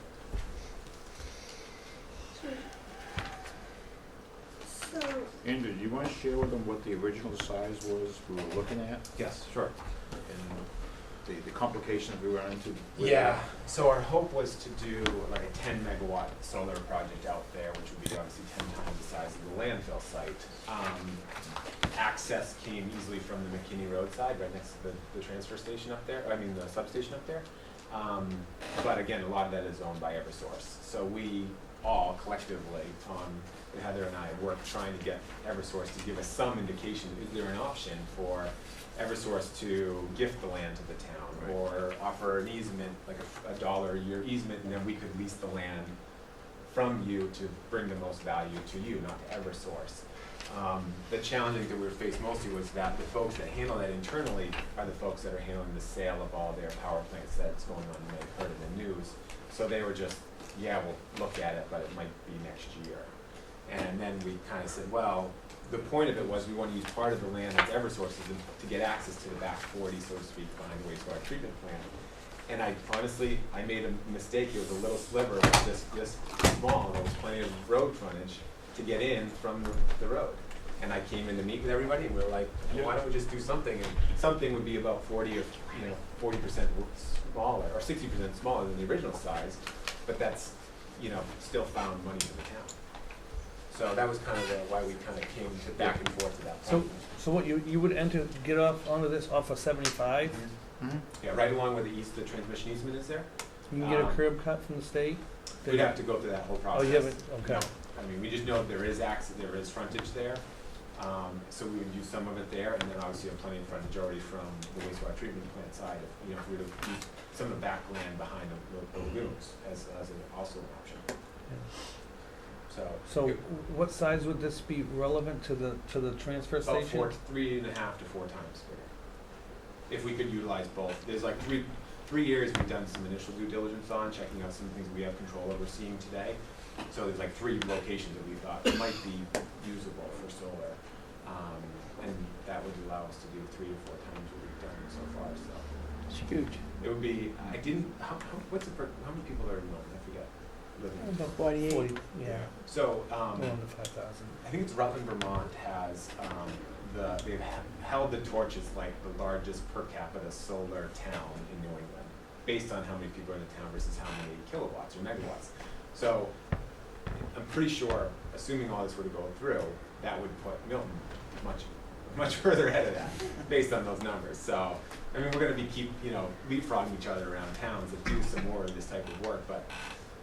So, Andrew, do you want to share with them what the original size was we were looking at? Yes, sure. And the complications we ran into? with Yeah, so our hope was to do like a 10 megawatt solar project out there, which would be obviously 10 times the size of the landfill site. Access came easily from the McKinney Road side, right next to the transfer station up there, the substation up there. But again, a lot of that is owned by Eversource. So we all collectively, Heather and I, work trying to get Eversource to give us some indication, is there an option for Eversource to gift the land to the town, or offer an easement, like a $1 a year easement, and then we could lease the land from you to bring the most value to you, not to Eversource. The challenge that we were faced mostly was that the folks that handle that internally are the folks that are handling the sale of all their power plants that's going on, you may have heard in the news. So they were just, yeah, we'll look at it, but it might be next year. And then we kind of said, well, the point of it was we want to use part of the land that's Eversource's to get access to the back 40, so to speak, behind the wastewater treatment plant. And I honestly, I made a mistake. It was a little sliver, it was this small, there was plenty of road frontage to get in from the road. And I came in to meet with everybody, and we were like, why don't we just do something? And something would be about 40% smaller, or 60% smaller than the original size, but that's, still found money for the town. So that was kind of why we kind of came to back and forth to that point. So what, you would get off onto this off of 75? Yeah, right along where the transmission easement is there. You can get a curb cut from the state? We'd have to go through that whole process. Oh, you haven't, okay. No. I mean, we just know there is frontage there. So we would use some of it there, and then obviously have plenty of frontage already from the wastewater treatment plant side, if we were to use some of the back land behind the lagoons as also an option. So what size would this be relevant to the transfer About station? 3.5 to 4 times bigger. If we could utilize both. There's like three areas we've done some initial due diligence on, checking out some things we have control over seeing today. So there's like 3 locations that we thought might be usable for solar. And that would allow us to do 3 to 4 times what we've done so far, so. It's huge. It would be, how many people are in Milton? I forget. Living. About 48. 40, yeah. So, Going to 5,000. I think it's Rutland, Vermont has, they've held the torch as like the largest per capita solar town in New England, based on how many people are in the town versus how many kilowatts or megawatts. So, I'm pretty sure, assuming all this were to go through, that would put Milton much further ahead of that, based on those numbers. So, I mean, we're gonna keep leapfrogging each other around towns that do some more of this type of work, but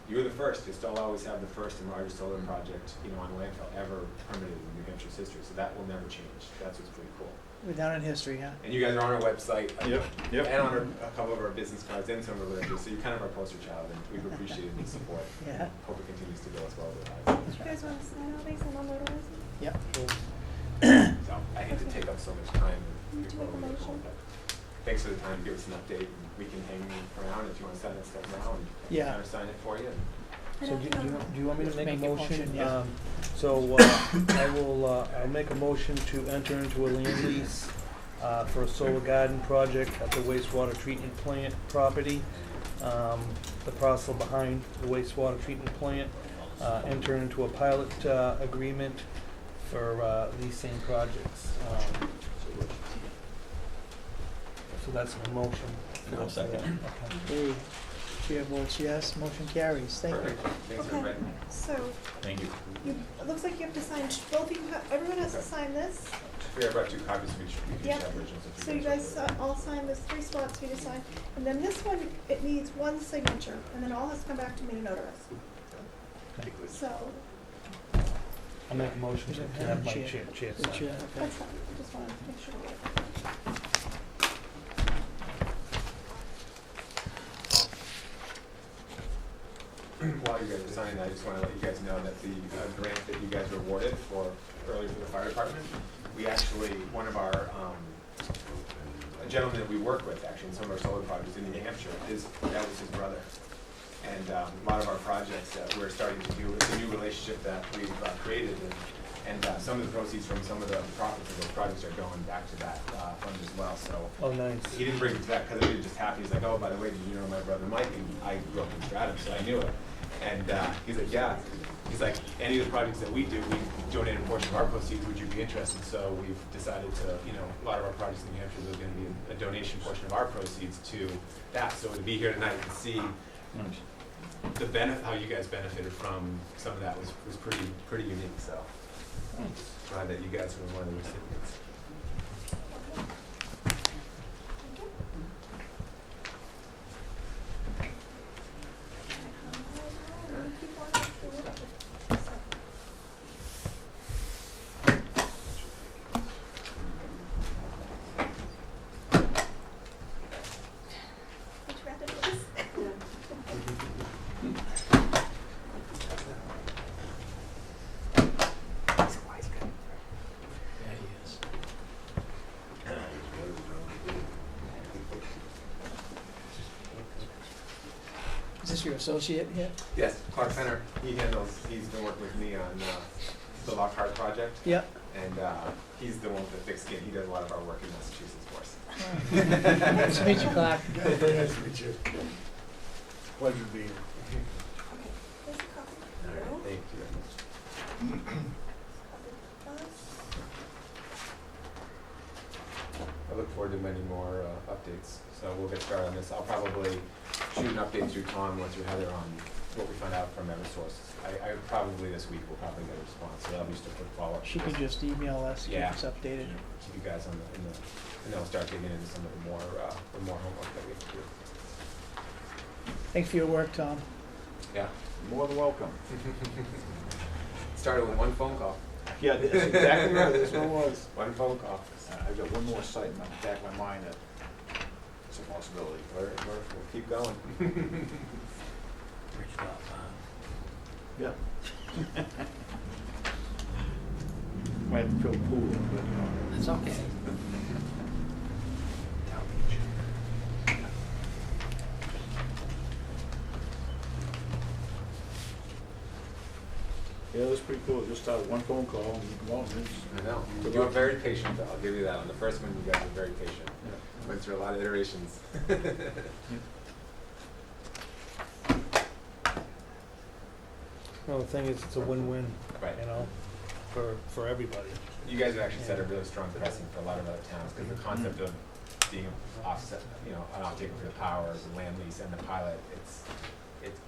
you're the first. You still always have the first and largest solar project, on landfill ever permitted in New Hampshire's history, so that will never change. That's what's pretty cool. We're down in history, huh? And you guys are on our website. Yep. And on a couple of our business cards and some of our literature, so you're kind of our poster child, and we've appreciated the support. Yeah. Hope it continues to go as well as it Do you guys want to sign all these and I'll notarize them? Yep. has. So, I hate to take up so much time Need to before make a we get motion. home, but thanks for the time to give us an update, and we can hang around if you want to sign that stuff now, and Yeah. kind of sign it for you. I So don't do know. you want me to make a Make a motion? motion, yeah. I'll make a motion to enter into a land lease for a solar garden project at the wastewater treatment plant property. The parcel behind the wastewater treatment plant, enter into a pilot agreement for these same projects. So that's my motion. I'll second. Okay. Okay. Chair votes yes, motion carries. Thank you. Perfect. Thanks, Okay. everybody. So, Thank you. it looks like you have to sign, both of you, everyone has to sign this. Here, I brought 2 copies of each Yep. have originals. if So you guys all sign, there's 3 spots for you to sign. And then this one, it needs 1 signature, and then all has to come back to me to notarize. So, I'll make a motion to have my chair The sign. chair, okay. that's fine, I just wanted to make sure we get that. While you guys are signing, I just want to let you guys know that the grant that you guys were awarded for earlier for the fire department, we actually, one of our, a gentleman that we work with actually in some of our solar projects in New Hampshire, that was his brother. And a lot of our projects that we're starting to do, it's a new relationship that we've created, and some of the proceeds from some of the profits of those projects are going back to that fund as well, so. Oh, nice. He didn't bring it back because it just happened. He's like, oh, by the way, did you know my brother Mike? And I grew up in Stratham, so I knew it. And he's like, yeah. He's like, any of the projects that we do, we donate a portion of our proceeds. Would you be interested? So we've decided to, a lot of our projects in New Hampshire, there's going to be a donation portion of our proceeds to that. So to be here tonight and see the benefit, how you guys benefited from some of that was pretty unique. So glad that you guys were one of the recipients. Is this your associate here? Yes, Clark Center, he's been working with me on the Lockhart project, Yep. and he's the one with the thick skin. He does a lot of our work in Massachusetts for us. Nice to meet you, Clark. Nice to meet you. Pleasure being here. Okay, here's a copy for All right, you. thank you very much. Copy for us. I look forward to many more updates, so we'll get started on this. I'll probably shoot an update through Tom or through Heather on what we find out from Eversource. I probably this week will probably get a response, so that'll be just a quick follow-up. She can just email us, keep Yeah. us updated. Keep you guys on and then we'll start digging into some of the more homework that we have to do. Thanks for your work, Tom. Yeah. More than welcome. Started with one phone call. Yeah, that's exactly right, that's what it was. One phone call. I've got one more site in the back of my mind that it's a possibility. We'll keep going. Yeah. Might have to fill a pool, but, That's okay. yeah, that's pretty cool. Just one phone call and come on, I know. You were very patient, though. I'll give you that. On the first one, you guys were very patient. Yeah. Went through a lot of iterations. Well, the thing is, it's a win-win, Right. you know, for everybody. You guys have actually set a really strong precedent for a lot of other towns, because the concept of being offset, an off-taker for the power, the land lease, and the pilot, it's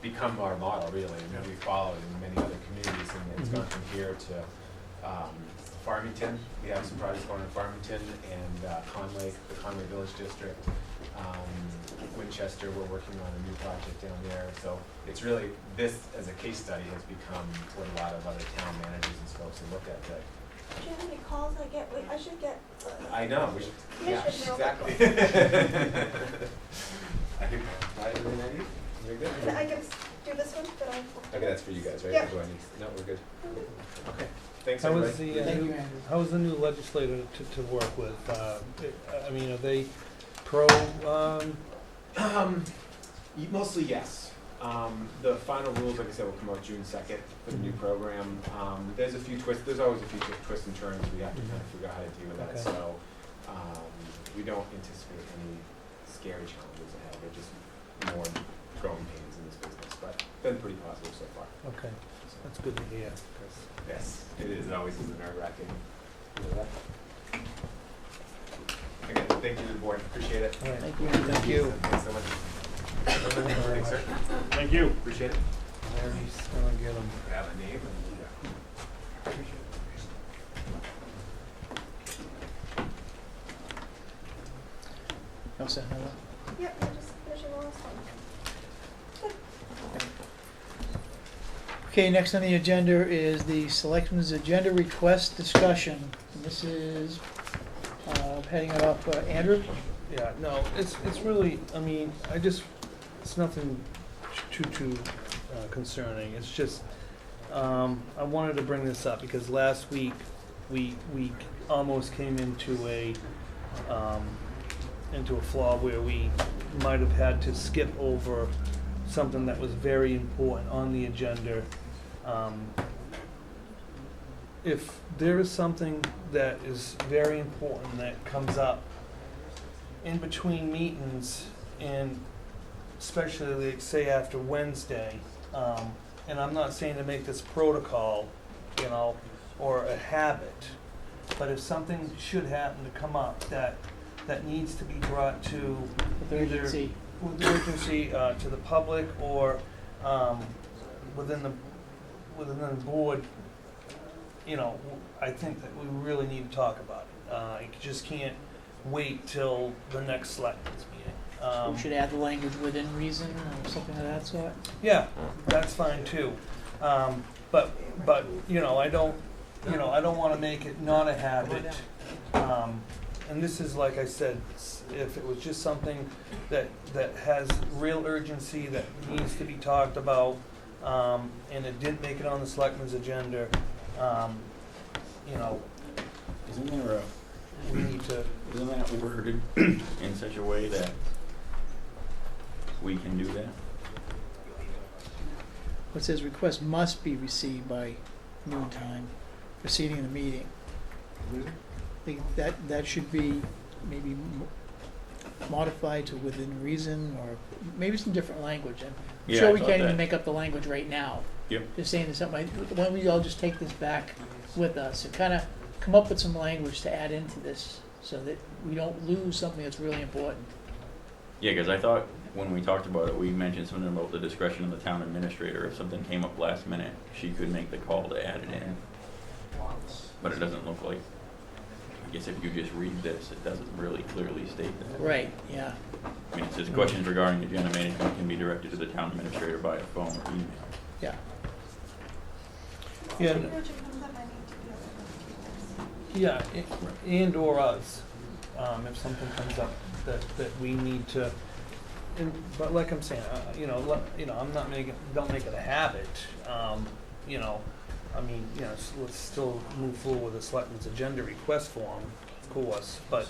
become our model, really. I mean, we followed in many other communities, and it's gone from here to Farmington. We have some projects going in Farmington and Conway, the Conway Village District. Winchester, we're working on a new project down there. So it's really, this as a case study has become what a lot of other town managers and folks have looked at. That Do you know how many calls I get? Wait, I should get. I know, we should, yeah, Commission real exactly. I think, everything I need? You're good? Can I do this one? Did I? Okay, that's for you guys, right? Yeah. Or do I need, no, we're good. Okay, thanks How was everybody. the, Thank you, Andrew. how was the new legislator to work with? I mean, are they pro, Mostly yes. The final rules, like I said, will come out June 2nd for the new program. There's a few twists, there's always a few twists and turns we have to kind of figure out how to deal with that. Okay. So, we don't anticipate any scary challenges ahead. They're just more growing pains in this business, but been pretty positive so far. okay, So, that's good to hear, 'cause yes, it is, it always is a nerve-wracking. Again, thank you to the board, appreciate it. all right. Thank you. Thank you. Thanks so much. Thanks, sir. Thank you. Appreciate it. Larry's gonna get them. Grab a name and. No, sir, no. Yep, I'm just finishing the last one. Okay, next on the agenda is the selectmen's agenda request discussion. And this is, heading it off, Andrew? Yeah, no, it's really, I mean, it's nothing too concerning. It's just, I wanted to bring this up because last week, we almost came into a flaw where we might have had to skip over something that was very important on the agenda. If there is something that is very important that comes up in between meetings, and especially like, say after Wednesday, and I'm not saying to make this protocol, you know, or a habit, but if something should happen to come up that needs to be brought to With urgency. with urgency to the public or within the board, you know, I think that we really need to talk about it. You just can't wait till the next selectmen's meeting. We should add the language within reason or something of that sort. Yeah, that's fine too. But you know, I don't want to make it not a habit. And this is, like I said, if it was just something that has real urgency that needs to be talked about, and it didn't make it on the selectmen's agenda, you know, Isn't there we need to. isn't that worded in such a way that we can do that? It says request must be received by noon time preceding the meeting. I think that should be maybe modified to within reason, or maybe some different language. I'm Yeah, sure I we thought can't even that. make up the language right now. Yep. Just saying there's something, why don't we all just take this back with us and kind of come up with some language to add into this so that we don't lose something that's really important. Yeah, because I thought when we talked about it, we mentioned something about the discretion of the town administrator. If something came up last minute, she could make the call to add it in. But it doesn't look like, I guess if you just read this, it doesn't really clearly state that. Right, yeah. I mean, it says questions regarding agenda management can be directed to the town administrator via phone or email. Yeah. Yeah, If urgent comes up, I need to be able to do this. yeah, and or us, if something comes up that we need to, but like I'm saying, I'm not don't make it a habit, I mean, let's still move forward with the selectmen's agenda request form, of course, but,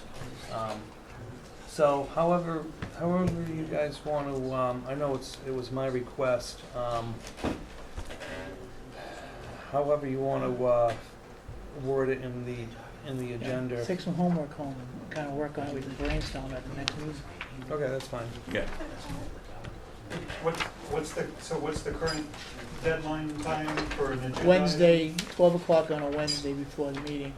so however you guys want to, I know it was my request, however you want to, word it in the agenda. Take some homework home and kind of work on it. We can brainstorm at the next meeting. Okay, that's fine. Yeah. What's the current deadline time for an agenda? Wednesday, 12 o'clock on a Wednesday before the meeting.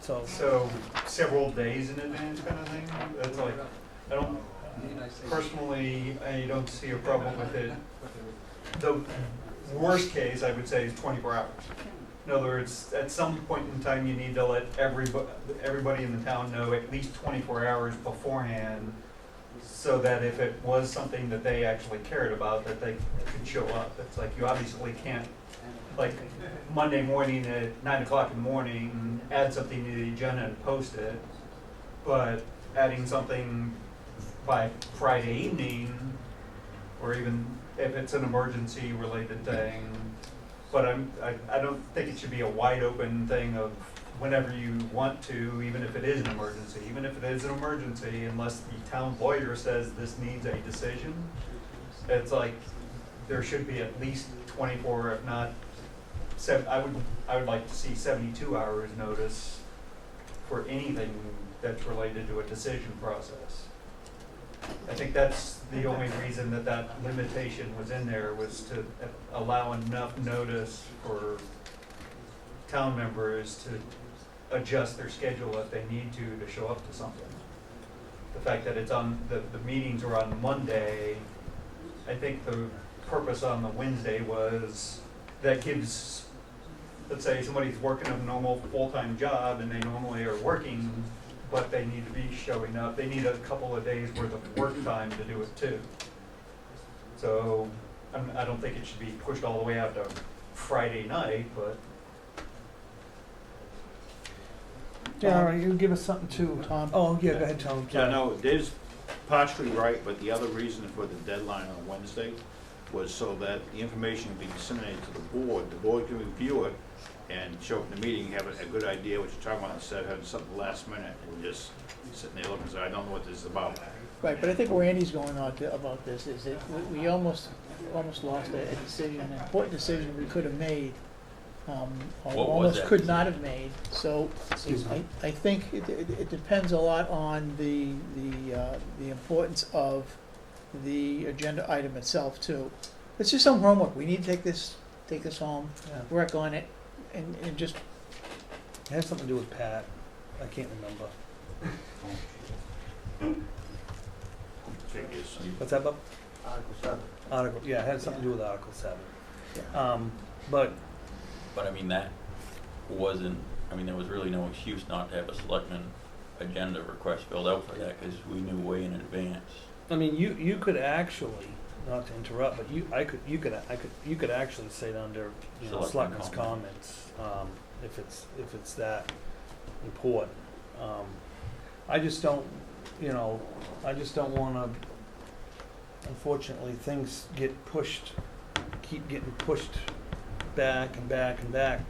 So, So several days in advance kind of thing? That's like, I don't, personally, I don't see a problem with it. The worst case, I would say, is 24 hours. In other words, at some point in time, you need to let everybody in the town know at least 24 hours beforehand, so that if it was something that they actually cared about, that they could show up. It's like, you obviously can't, like, Monday morning at 9 o'clock in the morning, add something to the agenda and post it, but adding something by Friday evening, or even if it's an emergency related thing, but I don't think it should be a wide open thing of whenever you want to, even if it is an emergency. Even if it is an emergency, unless the town lawyer says this needs a decision, it's like, there should be at least 24, if not, I would like to see 72 hours notice for anything that's related to a decision process. I think that's the only reason that limitation was in there, was to allow enough notice for town members to adjust their schedule if they need to show up to something. The fact that it's on, the meetings are on Monday, I think the purpose on the Wednesday was, that gives, let's say somebody's working a normal full-time job and they normally are working, but they need to be showing up. They need a couple of days worth of work time to do it too. So I don't think it should be pushed all the way out to Friday night, but yeah, all right, you give us something to, Tom? oh, yeah, go ahead, Tom. Yeah, no, Dave's partially right, but the other reason for the deadline on Wednesday was so that the information can be disseminated to the board can review it, and show up in the meeting, have a good idea what you're talking about, instead of having something last minute, and just sitting there looking, so I don't know what this is about. Right, but I think where Andy's going on about this is that we almost lost a decision, an important decision we could have made, or What was almost that could not have made. So Excuse me. I think it depends a lot on the importance of the agenda item itself too. It's just some homework. We need to take this home, Yeah. work on it, and just, It had something to do with Pat, I can't remember. Figures. What's that, Bob? Article 7. Article, yeah, it had something to do with Article 7. yeah. But, But I mean, that wasn't, I mean, there was really no excuse not to have a selectman agenda request filled out for that, because we knew way in advance. I mean, you could actually, not to interrupt, but you could actually say it under, Selectmen's selectmen's comments. comments, if it's that important. I just don't wanna, unfortunately, things keep getting pushed back and back and back,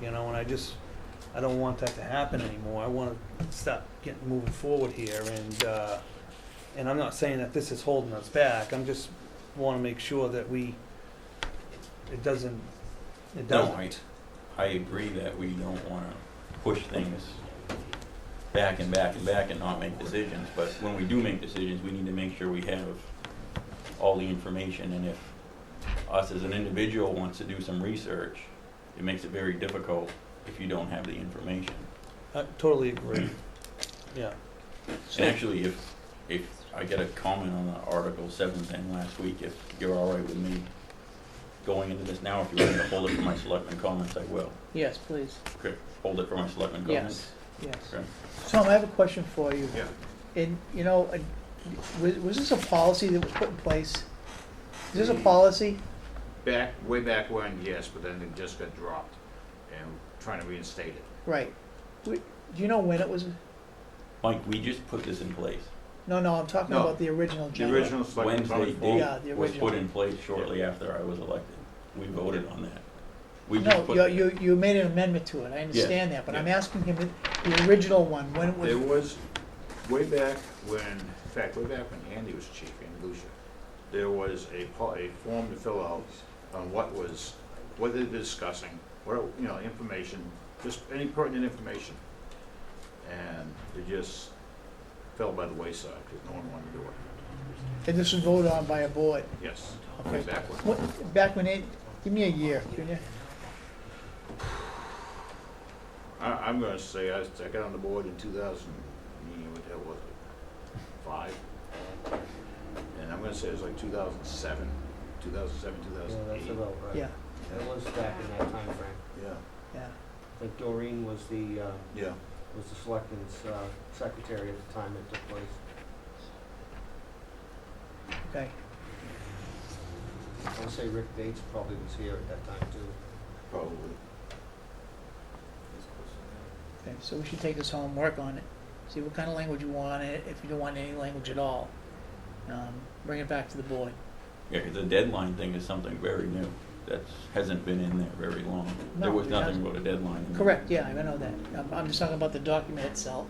and I don't want that to happen anymore. I wanna start moving forward here, and I'm not saying that this is holding us back. I'm just wanna make sure that we it doesn't, No, I agree that we don't wanna push things back and back and back and not make decisions, but when we do make decisions, we need to make sure we have all the information, and if us as an individual wants to do some research, it makes it very difficult if you don't have the information. I totally agree, yeah. And actually, if I get a comment on the Article 7 thing last week, if you're all right with me going into this now, if you're willing to hold it for my selectmen comments, I will. Yes, please. Okay, hold it for my selectmen comments? Yes, yes. Okay. Tom, I have a question for you. Yeah. And, you know, was this a policy that was put in place? Is this a policy? Way back when, yes, but then it just got dropped, and we're trying to reinstate it. Right. Do you know when it was? Mike, we just put this in place. No, I'm talking No. about the original The agenda. original selectmen's Wednesday vote. Yeah, the date was original. put in place shortly after I was elected. We voted on that. We just No, put. you made an amendment to it, I understand that, but I'm yeah. asking him, the original one, when it was. There was, way back when, in fact, way back when Andy was chief, Andy Lucia, there was a form to fill out on what they were discussing, what, information, just any pertinent information. And it just fell by the wayside, because no one wanted to do it. And this was voted on by a board. Yes, Okay. way back when. Back when give me a year, can you? I'm gonna say, I got on the board in 2000, what the hell was it, 5? And I'm gonna say it was like 2007, 2008. That's about right. Yeah, It was back in that timeframe. Yeah, yeah. I think Doreen was the yeah. selectman's secretary at the time it took place. Okay, I would say Rick Bates probably was here at that time too. Probably. okay, so we should take this home, work on it, see what kind of language you want in it, if you don't want any language at all. Bring it back to the board. Yeah, 'cause the deadline thing is something very new. That hasn't been in there very long. There No, was it nothing hasn't. about a deadline. in there. Correct, yeah, I know that. I'm just talking about the document itself.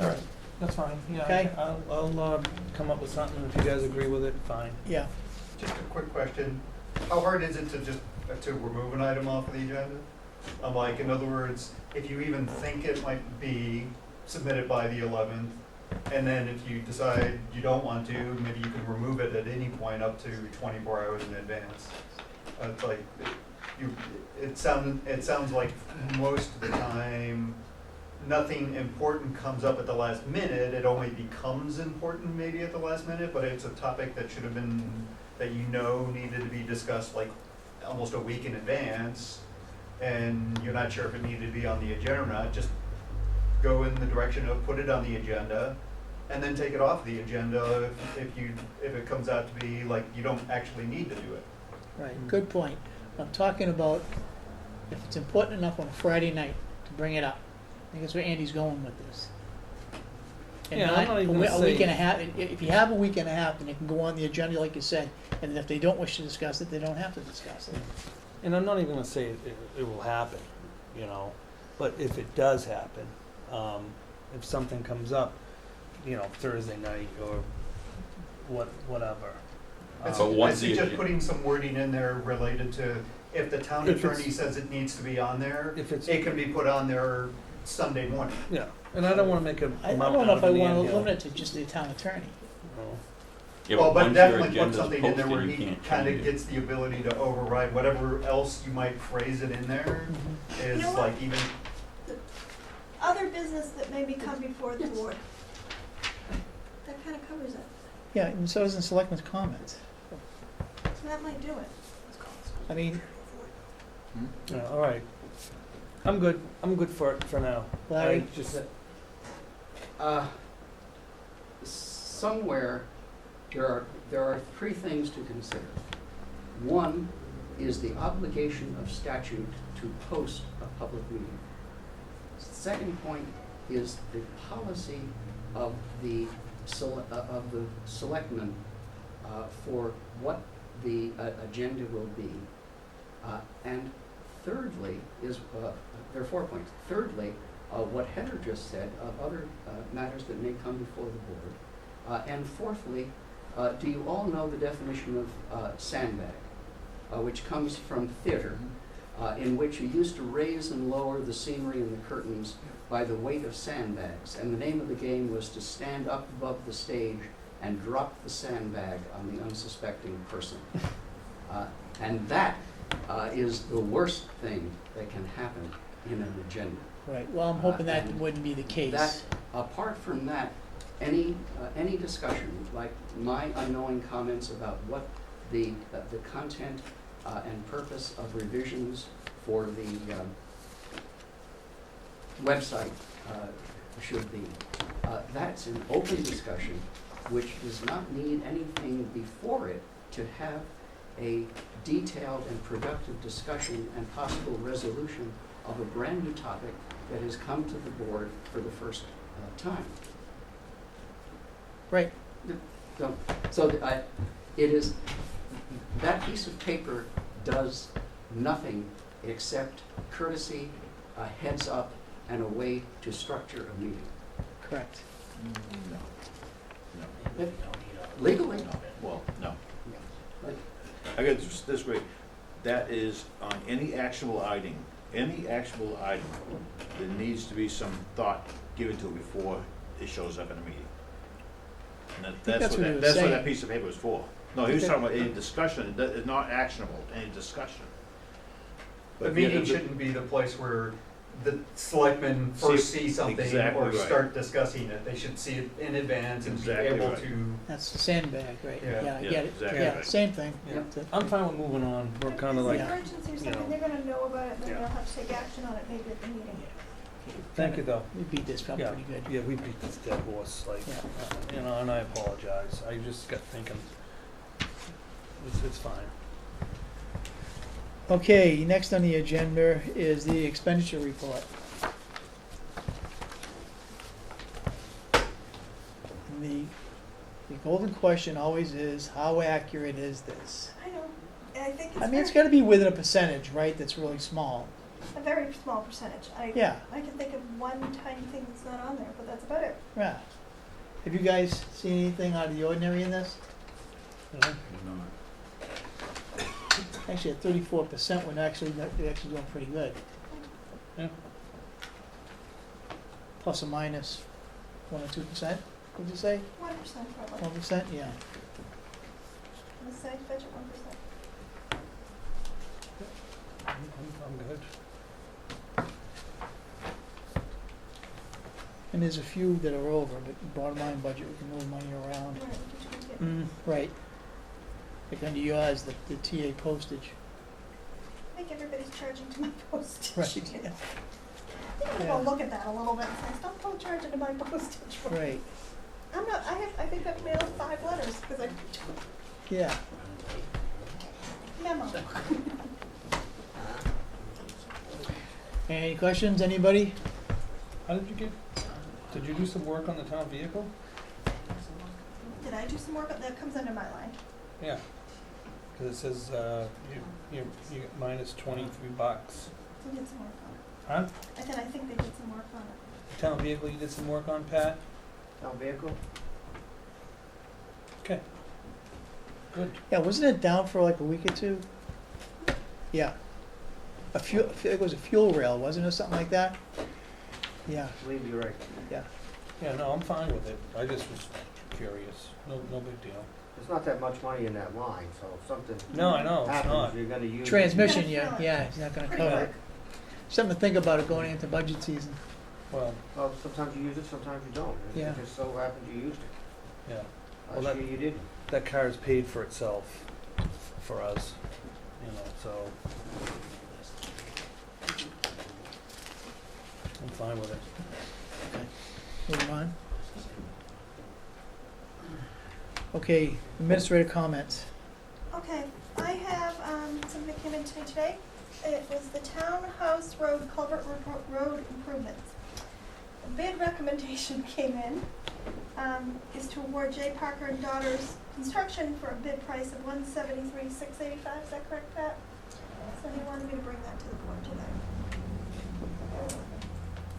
All right, that's fine, yeah. Okay. I'll come up with something, if you guys agree with it, fine. Yeah, Just a quick question. How hard is it to just, to remove an item off of the agenda? Like, in other words, if you even think it might be submitted by the 11th, and then if you decide you don't want to, maybe you can remove it at any point up to 24 hours in advance. It's like, it sounds like most of the time, nothing important comes up at the last minute. It only becomes important maybe at the last minute, but it's a topic that should have been, that needed to be discussed like almost a week in advance, and you're not sure if it needed to be on the agenda or not. Just go in the direction of put it on the agenda, and then take it off the agenda if it comes out to be like you don't actually need to do it. right, good point. I'm talking about if it's important enough on a Friday night to bring it up. I think that's where Andy's going with this. And Yeah, I'm not even gonna a week say- and a half, if you have a week and a half, then it can go on the agenda like you said, and if they don't wish to discuss it, they don't have to discuss it. And I'm not even gonna say it will happen, but if it does happen, if something comes up, Thursday night or whatever. I'd So once the suggest agen- putting some wording in there related to if the town If it's- attorney says it needs to be on there, If it's, it can be put on there Sunday morning. yeah, and I don't wanna make a I mountain don't know out if of I an want to anthill. limit it to just the town attorney. Yeah, Well, but once your definitely put agenda's something in there where posted, you he can't kind change of it. gets the ability to override whatever else you might phrase it in there. Is You know what? like even, Other business that maybe come before the board. That kind of covers it. Yeah, and so does the selectmen's comments. So that might do it. I mean, Yeah, all right. I'm good for now. Larry? I just, Somewhere, there are three things to consider. One is the obligation of statute to post a public meeting. Second point is the policy of the selectmen for what the agenda will be. And thirdly is, there are 4 points. Thirdly, what Heather just said of other matters that may come before the board. And fourthly, do you all know the definition of sandbag? which comes from theater, in which you used to raise and lower the scenery and the curtains by the weight of sandbags. And the name of the game was to stand up above the stage and drop the sandbag on the unsuspecting person. And that is the worst thing that can happen in an agenda. Right, well, I'm hoping that and wouldn't be the case. That, apart from that, any discussion, like my unknowing comments about what the content and purpose of revisions for the website should be, that's an open discussion which does not need anything before it to have a detailed and productive discussion and possible resolution of a brand new topic that has come to the board for the first time. Right, So it is, that piece of paper does nothing except courtesy, a heads up, and a way to structure a meeting. correct. Legally. Well, no. Like, I got this way, that is on any actionable item there needs to be some thought given to it before it shows up in a meeting. And that's what he was that's what saying. that piece of paper was for. No, he was talking about any discussion, it's not actionable, any discussion. The But meeting the- shouldn't be the place where the selectmen first see something exactly or right. start discussing it. They should see it in advance and be Exactly able right. to. That's the sandbag, right, Yeah. yeah, I Yeah, get it, exactly yeah, right. same thing. Yeah. Yeah. I'm fine with moving on, we're If kinda it's like, an emergency or you something, know. they're gonna know about it, then Yeah. they'll have to take action on it maybe at the meeting. thank you though. We beat this up Yeah, pretty good. yeah, we beat this dead horse, like, Yeah. you know, and I apologize, I just got thinking, it's fine. Okay, next on the agenda is the expenditure report. And the golden question always is, how accurate is this? I know, and I think it's I mean, it's very- gotta be within a percentage, right, that's really small. a very small percentage. Yeah. I can think of one tiny thing that's not on there, but that's about it. Yeah. Have you guys seen anything out of the ordinary in this? You know? Actually, at 34%, we're actually doing pretty good. Yeah. Plus or minus 1 or 2%, would you say? 1% probably. 1%, yeah. On the side budget, 1%. I'm good. And there's a few that are over, but bottom line budget, we can move money around. Right, we could tweak it. Right. Like under yours, the TA postage. I think everybody's charging to my postage. Right, yeah. I'm gonna go look at that a little bit and say, stop go charging to my postage. Right, I'm not, I think I've mailed 5 letters, because I, yeah. memo. Any questions, anybody? How did you do some work on the town vehicle? Did I do some work? That comes under my line. Yeah, cause it says, you get minus $23. They did some work on it. Huh? I said, I think they did some work on it. Town vehicle you did some work on, Pat? Town vehicle? Okay. Good. Yeah, wasn't it down for like a week or two? Yeah. I feel like it was a fuel rail, wasn't it, something like that? Yeah, I believe you're right. yeah. Yeah, no, I'm fine with it, I just was curious, no big deal. There's not that much money in that line, so if something No, I know, it's happens, not. you're gonna use. Transmission, Yeah, yeah, yeah, he's not gonna Pretty cover quick. it. Something to think about it going into budget season. Well, Well, sometimes you use it, sometimes you don't. Yeah. It just so happens you used it. yeah, Well, Last that- year you didn't. that car's paid for itself for us, you know, so. I'm fine with it. Moving on. Okay, administrative comments. Okay, I have, something that came in to me today. It was the Townhouse Road Culvert Road Improvements. A bid recommendation came in, is to award J. Parker and Daughters Construction for a bid price of $173,685, is that correct, Pat? So he wanted me to bring that to the board today.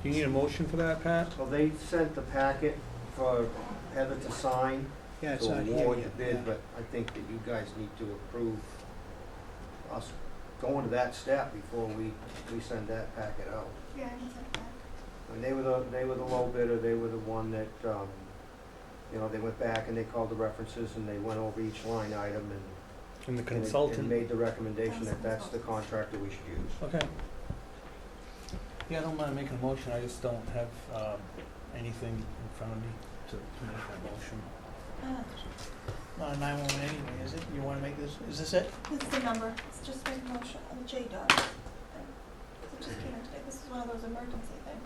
Do you need a motion for that, Pat? Well, they sent the packet for Heather to sign Yeah, it's to not here award yet. the yeah. bid, but I think that you guys need to approve us going to that step before we send that packet out. Yeah, I can send it back. And they were the low bidder, they were the one that, you know, they went back and they called the references and they went over each line item And the and consultant. made the recommendation that that's the contractor we should use. Okay. Yeah, I don't mind making a motion, I just don't have, anything in front of me to make that motion. Not a 911 anyway, is it? You wanna make this, is this it? This is the number, it's just make a motion on the J-Dot thing. 'Cause it just came in today, this is one of those emergency things.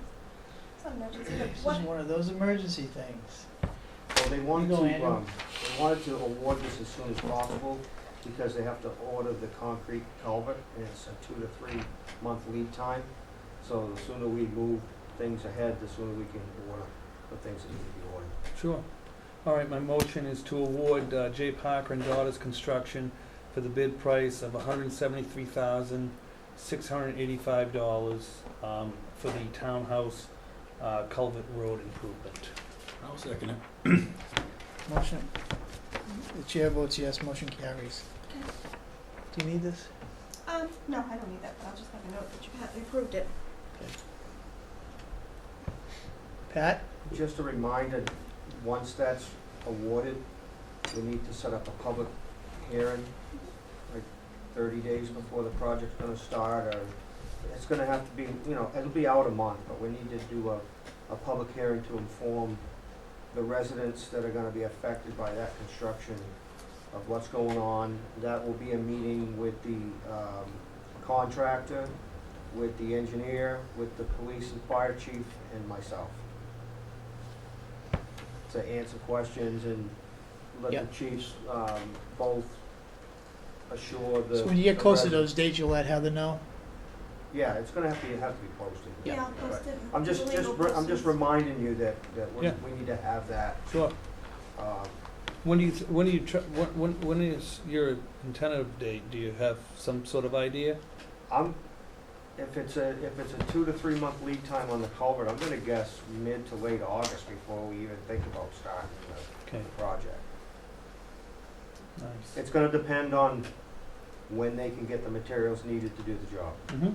It's not emergency, but This is what, one of those emergency things. Well, they wanted You go, to, Andrew. they wanted to award this as soon as possible because they have to order the concrete culvert and it's a 2 to 3 month lead time. So the sooner we move things ahead, the sooner we can order the things that need to be ordered. Sure. All right, my motion is to award J. Parker and Daughters Construction for the bid price of $173,685 for the townhouse culvert road improvement. I'll second it. Motion, the chair votes yes, motion carries. Okay. Do you need this? no, I don't need that, but I'll just make a note that you approved it. Pat? Just a reminder, once that's awarded, we need to set up a public hearing, like 30 days before the project's gonna start, or it's gonna have to be, you know, it'll be out a month, but we need to do a public hearing to inform the residents that are gonna be affected by that construction of what's going on. That will be a meeting with the contractor, with the engineer, with the police and fire chief, and myself, to answer questions and let Yep. the chiefs both assure the. So when you get the closer to residents- those dates, you'll let Heather know? Yeah, it's gonna have to be posted. Yeah. Yeah, I'll post it. I'm just, the legal I'm just postings. reminding you that Yeah. we need to have that. Sure. um, When do you, when is your tentative date? Do you have some sort of idea? If it's a 2 to 3 month lead time on the culvert, I'm gonna guess mid to late August before we even think about starting Okay, the project. nice. It's gonna depend on when they can get the materials needed to do the job. Mm-hmm.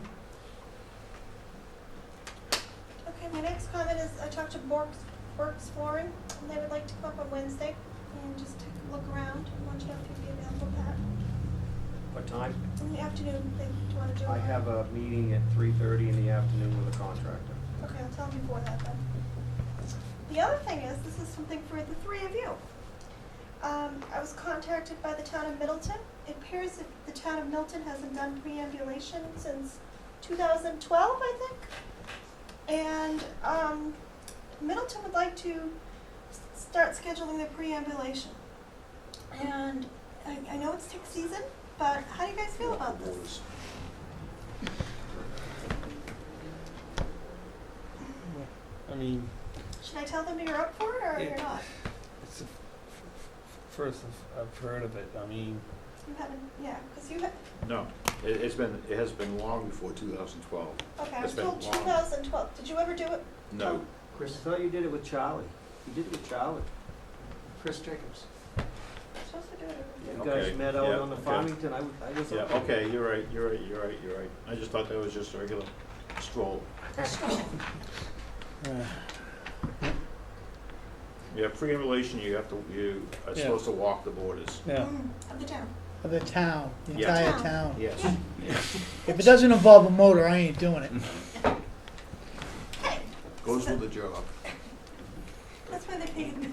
Okay, my next comment is, I talked to Works Flooring, and they would like to come up on Wednesday and just take a look around. I want to know if you'd be available, Pat. What time? In the afternoon, do you want to do it? I have a meeting at 3:30 in the afternoon with a contractor. Okay, I'll tell them before that then. The other thing is, this is something for the three of you. I was contacted by the town of Middleton. It appears that the town of Milton hasn't done preambulation since 2012, I think. And Middleton would like to start scheduling the preambulation. And I know it's tick season, but how do you guys feel about this? I mean, Should I tell them you're up for it or Yeah. you're not? it's the first I've heard of it. I mean, You haven't, yeah, because you have, No, it has been long before 2012. okay, I was It's been told long. 2012. Did you ever do it? No. Chris, I thought you did it with Charlie. You did it with Charlie. Chris Jacobs. You're supposed to do it every You year. guys met out yeah, on the okay. Farmington, I was. Yeah, okay, you're right. I just thought that was just a regular stroll. Yeah, pre-emulation, you are Yeah. supposed to walk the borders. yeah. Of the town. Of the town, the Yeah. entire Town. town. Yes. If it doesn't involve a motor, I ain't doing it. Hey, Goes with the job. that's why they paid me.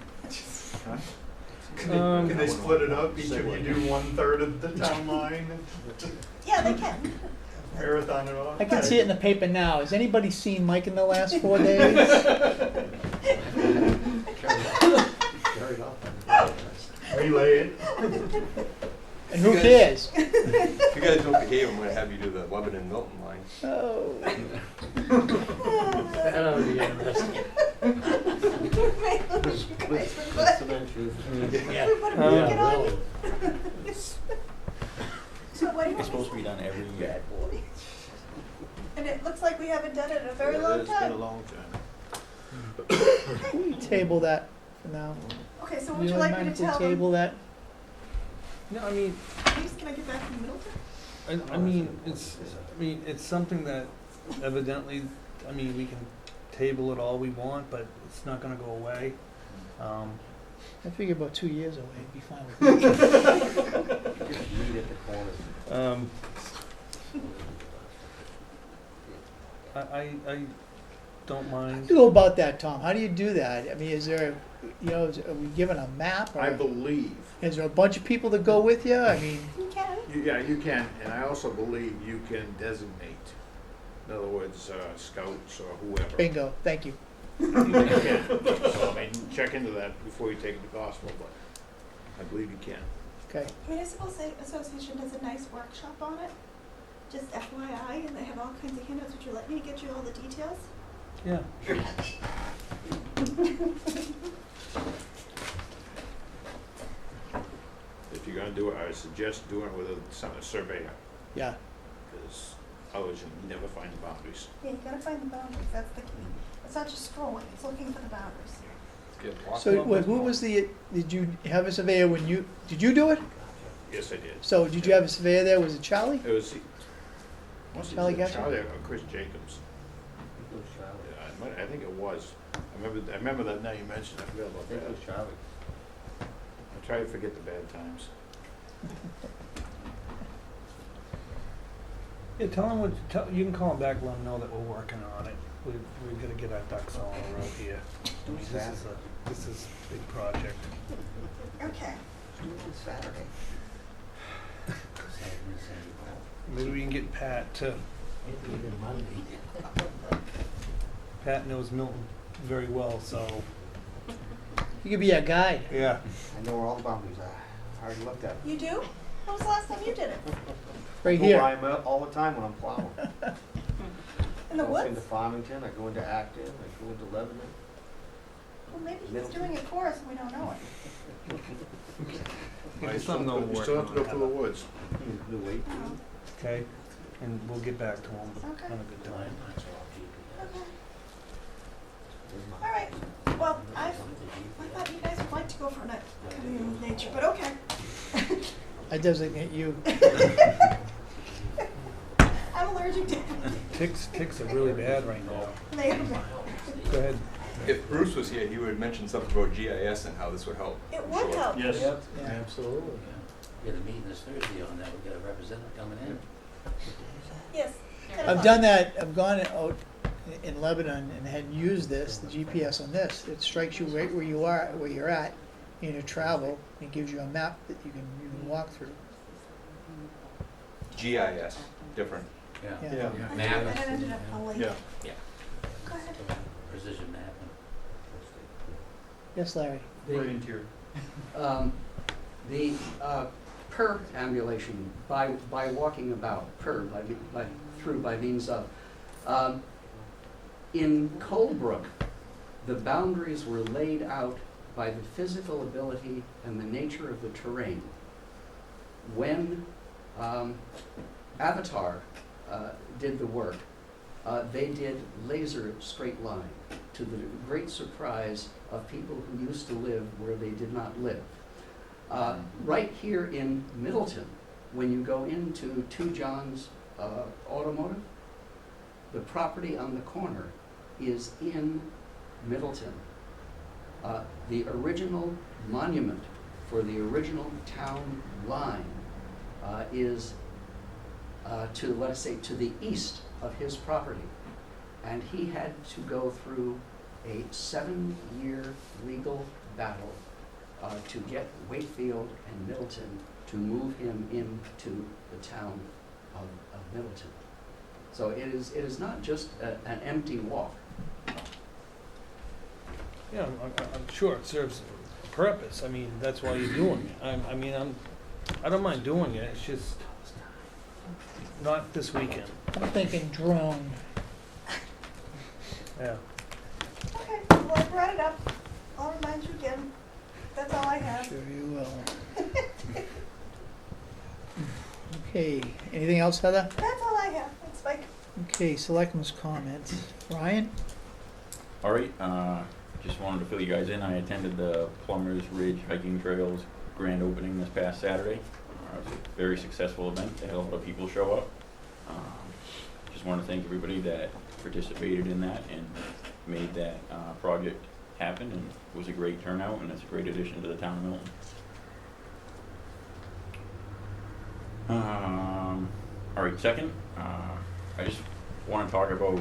Can they split it up? Each of you do 1/3 of the town line and Yeah, they can. marathon it off? I can see it in the paper now. Has anybody seen Mike in the last 4 days? Relay it. And who cares? If you guys don't behave, I'm gonna have you do the Lebanon Milton line. Oh. That ought to be interesting. Everybody Yeah, get on really. it. So what do you It's want me supposed to be done every year. And it looks like we haven't done it in a very long It's been a time. long time. We table that for now. Okay, so would you like me to tell them? Table that? No, I mean, Please, can I get back from Middleton? I mean, it's something that evidently, I mean, we can table it all we want, but it's not gonna go away. I figure about 2 years away, it'd be fine with me. Just meet at the corner. I don't How mind. do you go about that, Tom? How do you do that? I mean, is there, are we given a map? I Or believe, is there a bunch of people that go with you? I mean, You can. yeah, you can, and I also believe you can designate. In other words, scouts or whoever. bingo, thank you. You can. So, I mean, check into that before you take the gospel, but I believe you can. Okay, Municipal Association does a nice workshop on it, just FYI, and they have all kinds of handouts. Would you let me get you all the details? Yeah. If you're gonna do it, I would suggest doing it with a surveyor, yeah. because otherwise you never find the boundaries. Yeah, you gotta find the boundaries, that's the key. It's not just scrolling, it's looking for the boundaries. So who was did you have a surveyor when did you do it? Yes, I did. So did you have a surveyor there? Was it Charlie? It was, Charlie Getchell? Charlie or Chris Jacobs. I think it was. I remember that now you mentioned, I forgot about that. Charlie. I try to forget the bad times. Yeah, tell him you can call him back, let him know that we're working on it. We're gonna get our ducks all in a row here. I mean, this is a big project. Okay. Saturday. Maybe we can get Pat to, Pat knows Milton very well, so, You could be our guide. yeah. I know where all the boundaries are. I already looked at them. You do? When was the last time you did it? Right Go here. by 'em all the time when I'm plowing. In the I go into woods? Farmington, I go into Acton, I go into Lebanon. Well, maybe he's doing it for us and we don't know it. It's something that we're You still have to go working through the on, woods. New Weight. Oh, okay? And we'll get back to him Okay. on a good time. okay. All right. Well, I thought you guys would like to go for a night communion with nature, but okay. I designate you. I'm allergic to Ticks are really bad right now. They Go ahead. If Bruce was here, he would mention something about GIS and how this would help. It I'm would sure. help. Yes. Yeah. Absolutely, yeah. We got a meeting this Thursday on that, we got a representative coming in. Yes. I've done that, I've gone out in Lebanon and had used this, the GPS on this. It strikes you right where you are, where you're at in your travel. It gives you a map that you can walk through. GIS, different. Yeah. Yeah. And Map. it ended up falling. Yeah. Yeah. Go ahead. Precision mapping. Yes, Larry? The perambulation, by walking about, by means of. In Colebrook, the boundaries were laid out by the physical ability and the nature of the terrain. When Avatar did the work, they did laser straight line, to the great surprise of people who used to live where they did not live. Right here in Middleton, when you go into 2 John's Automotive, the property on the corner is in Middleton. The original monument for the original town line is to, let us say, to the east of his property. And he had to go through a 7-year legal battle to get Wakefield and Middleton to move him into the town of Middleton. So it is not just an empty walk. Yeah, I'm sure it serves a purpose. I mean, that's why you're doing it. I don't mind doing it, it's just not this weekend. I'm thinking drone. Yeah. Okay, well, I brought it up. I'll remind you again. That's all I have. Sure you will. Okay, anything else, Heather? That's all I have. Thanks, Mike. Okay, selectmen's comments. Ryan? All right, just wanted to fill you guys in. I attended the Plumbers Ridge hiking trails grand opening this past Saturday. It was a very successful event. They had a lot of people show up. Just want to thank everybody that participated in that and made that project happen, and it was a great turnout, and it's a great addition to the town of Milton. All right, second, I just want to talk about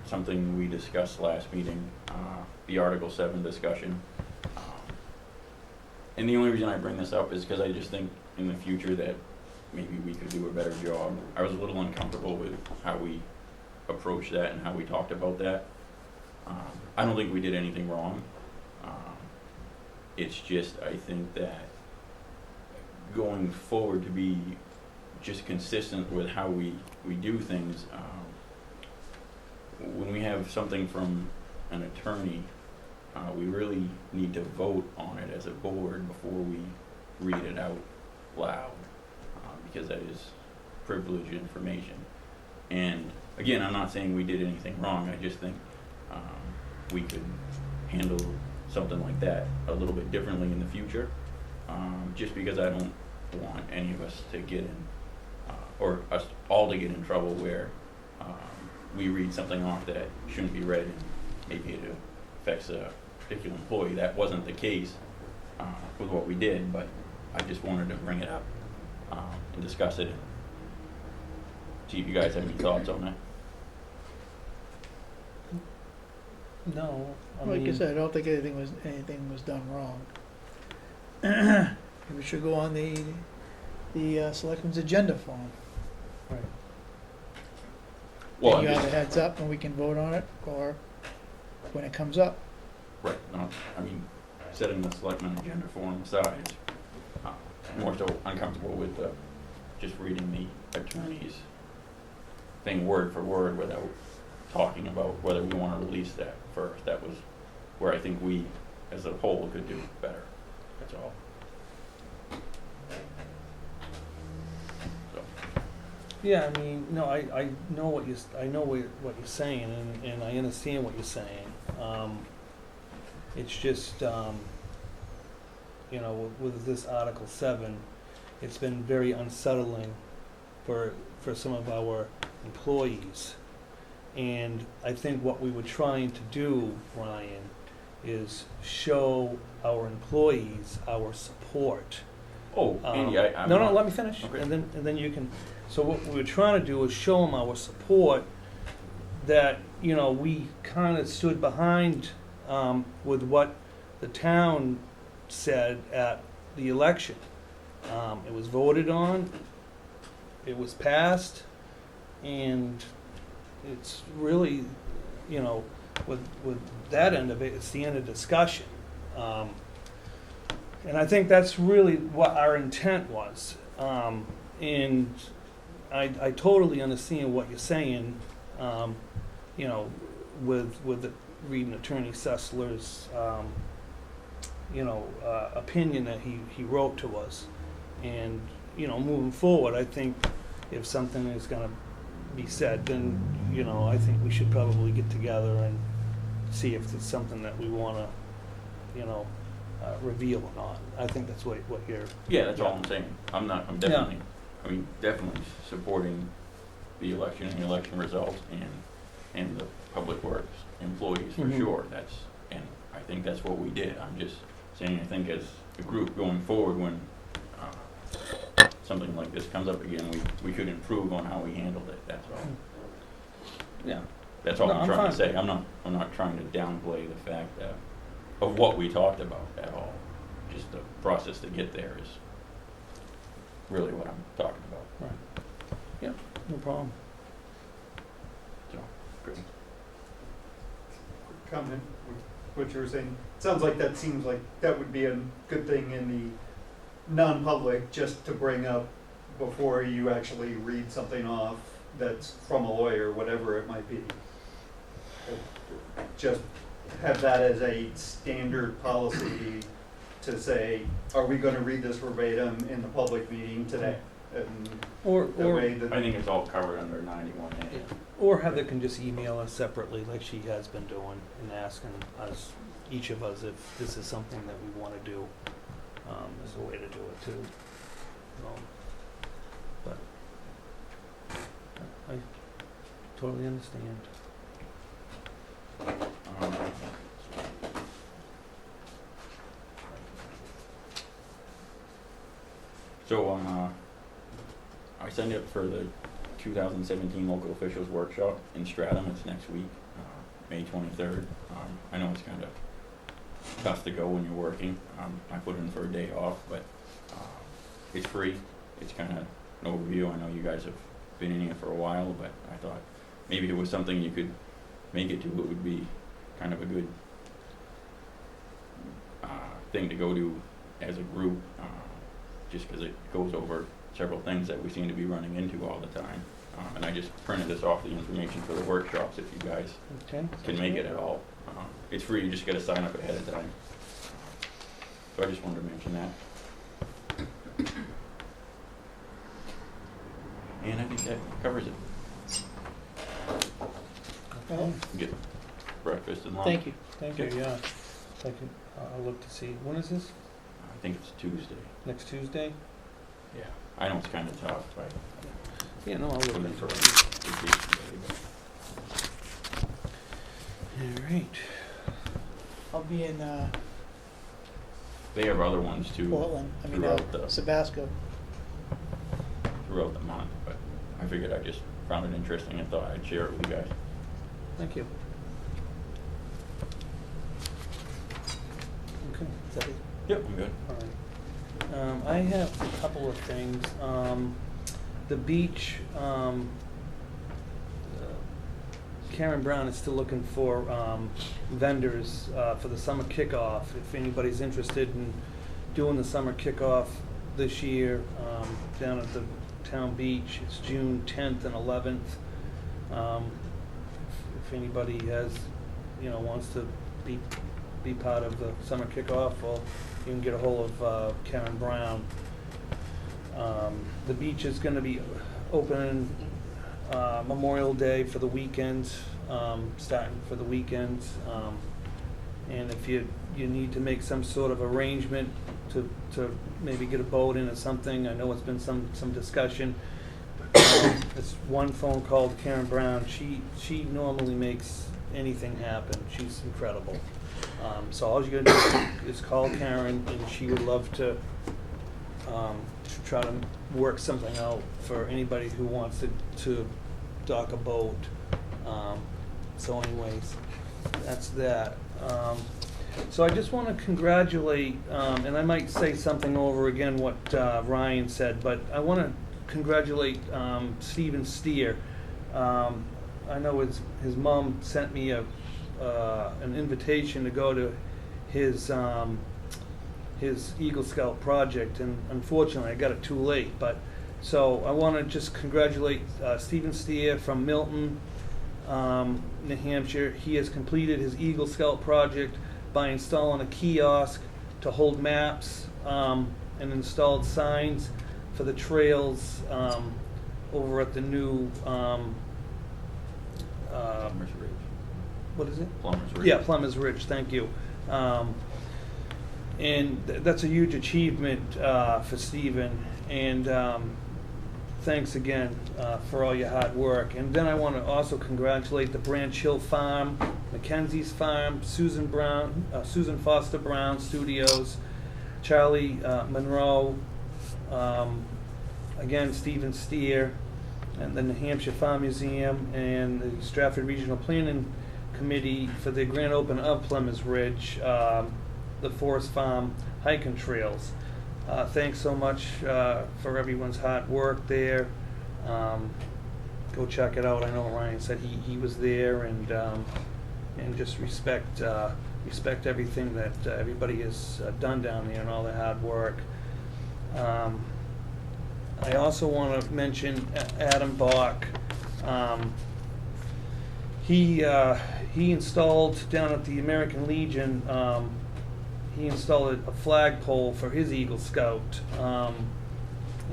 something we discussed last meeting, the Article 7 discussion. And the only reason I bring this up is because I just think in the future that maybe we could do a better job. I was a little uncomfortable with how we approached that and how we talked about that. I don't think we did anything wrong. It's just, I think that going forward to be just consistent with how we do things, when we have something from an attorney, we really need to vote on it as a board before we read it out loud, because that is privileged information. And again, I'm not saying we did anything wrong. I just think we could handle something like that a little bit differently in the future, just because I don't want any of us to get in, or us all to get in trouble where we read something off that shouldn't be read and maybe it affects a particular employee. That wasn't the case with what we did, but I just wanted to bring it up and discuss it and see if you guys have any thoughts on that. No, I Like I mean, said, I don't think anything was done wrong. We should go on the selectmen's agenda form. right. Well, And you I'm have just- a heads up and we can vote on it, or when it comes up. Right, no, I mean, setting the selectmen agenda form aside, more so uncomfortable with just reading the attorney's thing word for word without talking about whether we want to release that first. That was where I think we, as a whole, could do better, that's all. So, Yeah, I mean, no, I know what what you're saying, and I understand what you're saying. It's just, you know, with this Article 7, it's been very unsettling for some of our employees. And I think what we were trying to do, Ryan, is show our employees our support. oh, Andy, I'm No, not- let me finish, Okay. and then you can, so what we were trying to do is show them our support, that, you know, we kind of stood behind, with what the town said at the election. It was voted on, it was passed, and it's really, you know, with that end of it, it's the end of discussion. And I think that's really what our intent was. And I totally understand what you're saying, you know, with the, reading Attorney Sessler's, you know, opinion that he wrote to us. And, you know, moving forward, I think if something is gonna be said, then, you know, I think we should probably get together and see if it's something that we wanna, you know, reveal or not. I think that's what you're. Yeah, that's all I'm saying. I'm definitely, definitely supporting the election and the election results and the public works employees for Mhm. sure. And I think that's what we did. I'm just saying, I think as a group going forward, when something like this comes up again, we should improve on how we handled it, that's all. Yeah. That's all No, I'm I'm trying to fine. say. I'm not trying to downplay the fact that, of what we talked about at all. Just the process to get there is really what I'm talking about. Right. Yeah, no problem. So, great. Comment, what you were saying, sounds like that would be a good thing in the non-public, just to bring up before you actually read something off that's from a lawyer, whatever it might be. Just have that as a standard policy to say, are we gonna read this verbatim in the public meeting today? And Or that way that. I think it's all covered under 91A. or Heather can just email us separately, like she has been doing, and asking us, each of us, if this is something that we want to do. is the way to do it too. But I totally understand. So, I signed up for the 2017 local officials workshop in Stratham. It's next week, May 23rd. I know it's kind of tough to go when you're working. I put in for a day off, but it's free. It's kind of an overview. I know you guys have been in here for a while, but I thought maybe it was something you could make it to. It would be kind of a good thing to go to as a group, just because it goes over several things that we seem to be running into all the time. And I just printed this off, the information for the workshops, if you guys Okay. can make it at all. It's free, you just gotta sign up ahead of time. So I just wanted to mention that. And I think that covers it. Well, Get breakfast and lunch. thank you. Thank you, yeah. Thank you. I'll look to see. When is this? I think it's Tuesday. Next Tuesday? Yeah. I know it's kinda tough, but Yeah, no, I'll look looking into for it. vacation day, All right. I'll be in but they have other ones too. Portland, throughout the Sabasco. throughout the month, but I figured I just found it interesting and thought I'd share it with you guys. Thank you. Okay. Is that it? Yep, I'm good. All right. I have a couple of things. The beach, Karen Brown is still looking for vendors for the summer kickoff. If anybody's interested in doing the summer kickoff this year down at the town beach, it's June 10th and 11th. If anybody has, wants to be part of the summer kickoff, well, you can get a hold of Karen Brown. The beach is going to be open Memorial Day for the weekend, starting for the weekend. And if you need to make some sort of arrangement to maybe get a boat in or something, I know it's been some discussion. It's one phone call to Karen Brown. She normally makes anything happen. She's incredible. So all you gotta do is call Karen, and she would love to try to work something out for anybody who wants to dock a boat. So anyways, that's that. So I just want to congratulate, and I might say something over again what Ryan said, but I want to congratulate Stephen Steer. I know his mom sent me an invitation to go to his Eagle Scout project, and unfortunately I got it too late. But so I want to just congratulate Stephen Steer from Milton, New Hampshire. He has completed his Eagle Scout project by installing a kiosk to hold maps and installed signs for the trails over at the new Plumbers Ridge. what is it? Plumbers Ridge. Yeah, Plumbers Ridge, thank you. And that's a huge achievement for Stephen, and thanks again for all your hard work. And then I want to also congratulate the Branch Hill Farm, Mackenzie's Farm, Susan Foster Brown Studios, Charlie Monroe, again Stephen Steer, and the New Hampshire Farm Museum, and the Stratford Regional Planning Committee for the grand open of Plumbers Ridge, the Forest Farm hiking trails. Thanks so much for everyone's hard work there. Go check it out. I know Ryan said he was there, and just respect everything that everybody has done down there and all the hard work. I also want to mention Adam Bach. He installed down at the American Legion. He installed a flagpole for his Eagle Scout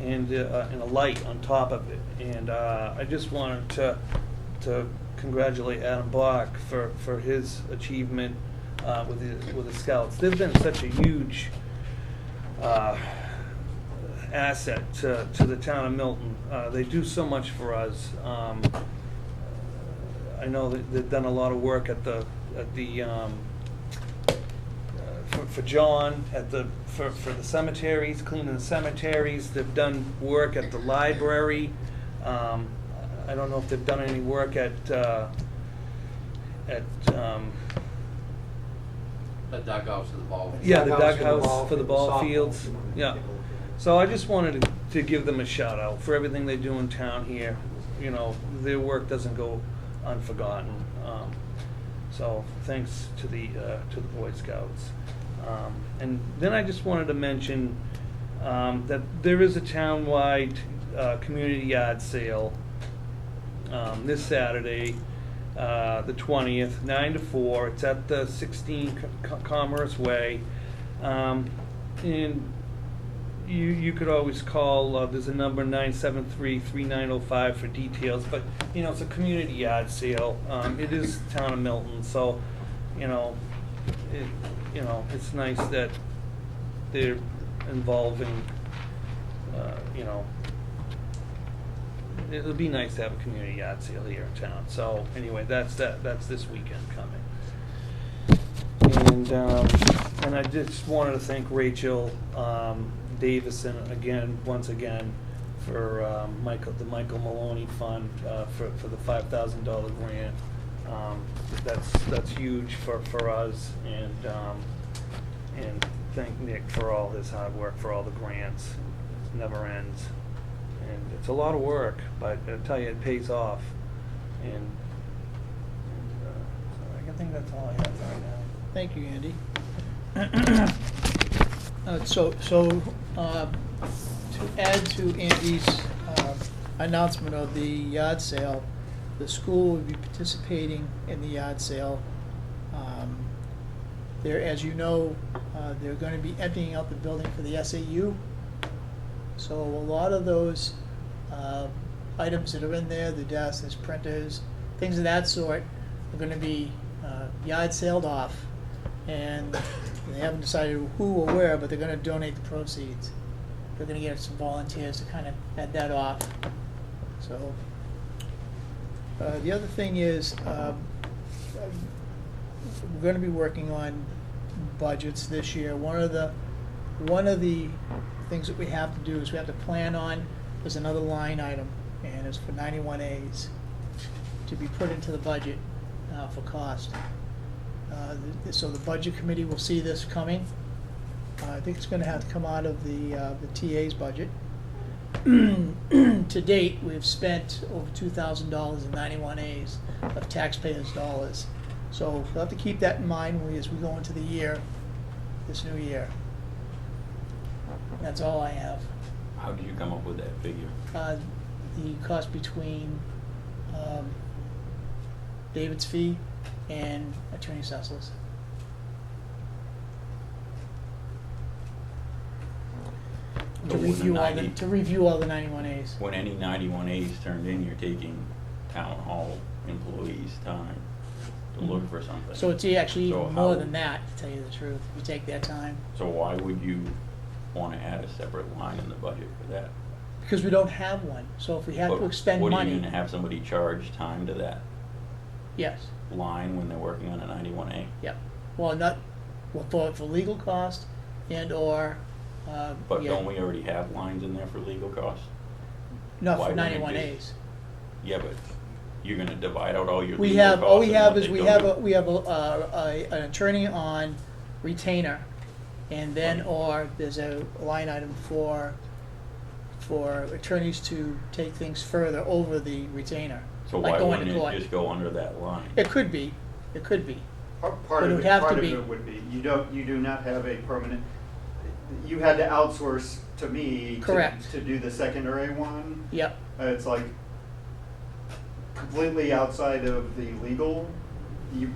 and a light on top of it. And I just wanted to congratulate Adam Bach for his achievement with the Scouts. They've been such a huge asset to the town of Milton. They do so much for us. I know that they've done a lot of work at the for John for the cemeteries, cleaning the cemeteries. They've done work at the library. I don't know if they've done any work at The dugouts of the ball. yeah, the Dugouts for the ball dughouse for the field, ball softball fields. field. Yeah. So I just wanted to give them a shout out for everything they do in town here. You know, their work doesn't go unforgotten. So thanks to the Boy Scouts. And then I just wanted to mention that there is a townwide community yard sale this Saturday, the 20th, 9 to 4. It's at the 16 Commerce Way. And you could always call, there's a number 973-3905 for details, but, you know, it's a community yard sale. It is town of Milton, so, it's nice that they're involving, it'll be nice to have a community yard sale here in town. So, anyway, that's this weekend coming. And I just wanted to thank Rachel Davison once again, for the Michael Maloney Fund for the $5,000 grant. That's huge for us, and thank Nick for all his hard work for all the grants. It never ends, and it's a lot of work, but I tell you, it pays off. And so I think that's all I have right now. Thank you, Andy. To add to Andy's announcement of the yard sale, the school will be participating in the yard sale. As you know, they're going to be emptying out the building for the SAU. So a lot of those items that are in there, the desks, printers, things of that sort, are going to be yard sailed off. And they haven't decided who or where, but they're going to donate the proceeds. They're going to get some volunteers to kind of head that off. So the other thing is, we're going to be working on budgets this year. One of the things that we have to do is we have to plan on, there's another line item, and it's for 91As to be put into the budget for cost. So the budget committee will see this coming. I think it's going to have to come out of the TA's budget. To date, we've spent over $2,000 in 91As of taxpayers' dollars. So we'll have to keep that in mind as we go into the year, this new year. That's all I have. How did you come up with that figure? The cost between David's fee and Attorney Cecil's. So when To review all the 91As. When any 91As turned in, you're taking town hall employees' time to look for something. So it's actually So even more how- than that, to tell you the truth, if you take their time. So why would you want to add a separate line in the budget for that? Because we don't have one, so if we have to But expend What are money, you going to have somebody charge time to that yes, line when they're working on a 91A? yep. Well, for legal cost and/or, But don't we already have lines in there for legal costs? not why for wouldn't it 91As. Yeah, but you're going to divide out all your We legal have, costs. all we and have what is, they we go have, to. an attorney on retainer, and then, or there's a line item for attorneys to take things further over the retainer. So like why going wouldn't to court. it just go under that line? It could be. Part But it of would it, have to part of be. it would be, you do not have a permanent, you had to outsource to me Correct. to do the secondary one. Yep, It's like completely outside of the legal. You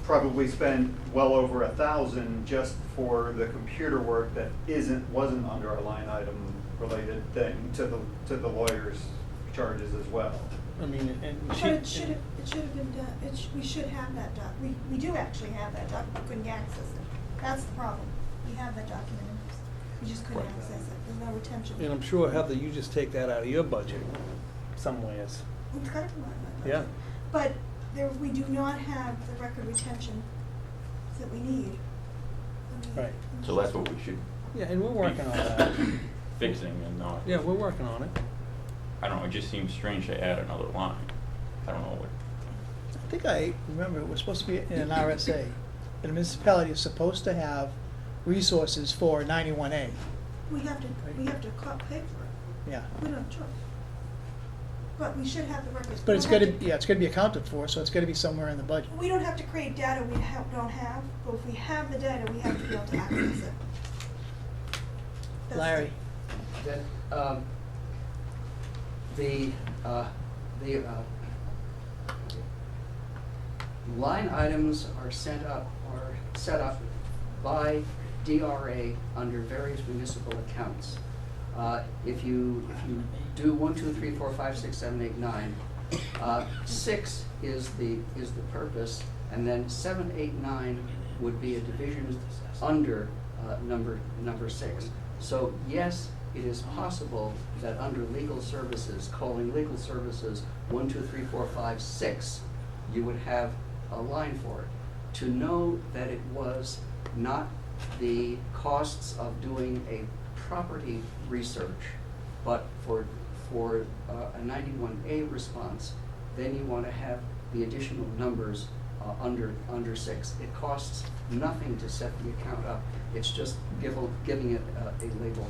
probably spend well over 1,000 just for the computer work that wasn't under a line item related thing to the lawyer's charges as well. I mean, and But it should have been done, we should have that we do actually have that document, we couldn't access it. That's the problem, we have that document in You just couldn't Right. access it, there's no retention. And I'm sure, Heather, you just take that out of your budget somewheres. It's gotta come out of my Yeah. budget. But there, we do not have the record retention that we need. Right. So that's what we should Yeah, and we're working on that. fixing and not, Yeah, we're working on it. I don't know, it just seems strange to add another line. I don't know what, I think I remember it was supposed to be in an RSA. The municipality is supposed to have resources for 91A. We have to pay for it, Yeah. we don't have a choice. But we should have the records. But We it's don't gotta, have to- yeah, it's gotta be accounted for, so it's gotta be somewhere in the budget. We don't have to create data we don't have, but if we have the data, we have to be able to access it. That's Larry? That, the line items are set up by DRA under various municipal accounts. If you do 1, 2, 3, 4, 5, 6, 7, 8, 9, 6 is the purpose, and then 7, 8, 9 would be a division under number 6. So yes, it is possible that under legal services, calling legal services 1, 2, 3, 4, 5, 6, you would have a line for it. To know that it was not the costs of doing a property research, but for a 91A response, then you want to have the additional numbers under 6. It costs nothing to set the account up. It's just giving it a label.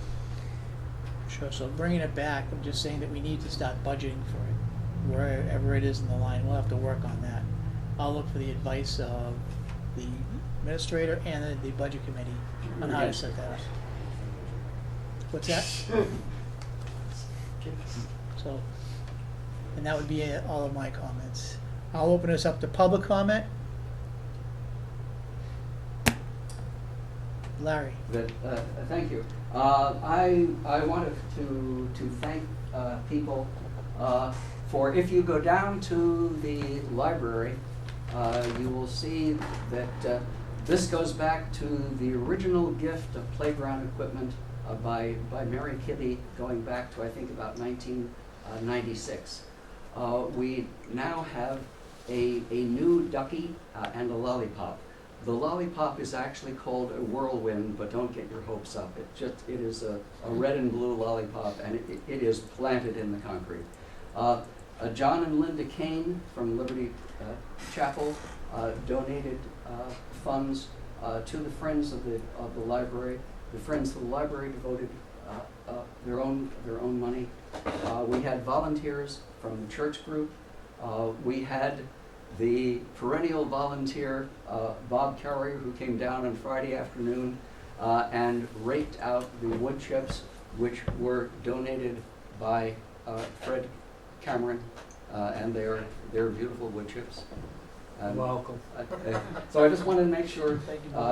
Sure, so bringing it back, I'm just saying that we need to start budgeting for it, wherever it is in the line, we'll have to work on that. I'll look for the advice of the administrator and the budget committee on how to set that up. What's that? So, and that would be all of my comments. I'll open this up to public comment. Larry? Thank you. I wanted to thank people for, if you go down to the library, you will see that this goes back to the original gift of playground equipment by Mary Kibbe, going back to I think about 1996. We now have a new ducky and a lollipop. The lollipop is actually called a whirlwind, but don't get your hopes up. It is a red and blue lollipop, and it is planted in the concrete. John and Linda Kane from Liberty Chapel donated funds to the Friends of the Library. The Friends of the Library devoted their own money. We had volunteers from the church group. We had the perennial volunteer, Bob Carrier, who came down on Friday afternoon and raked out the wood chips, which were donated by Fred Cameron, and they're beautiful wood chips. Welcome. So I just wanted to make sure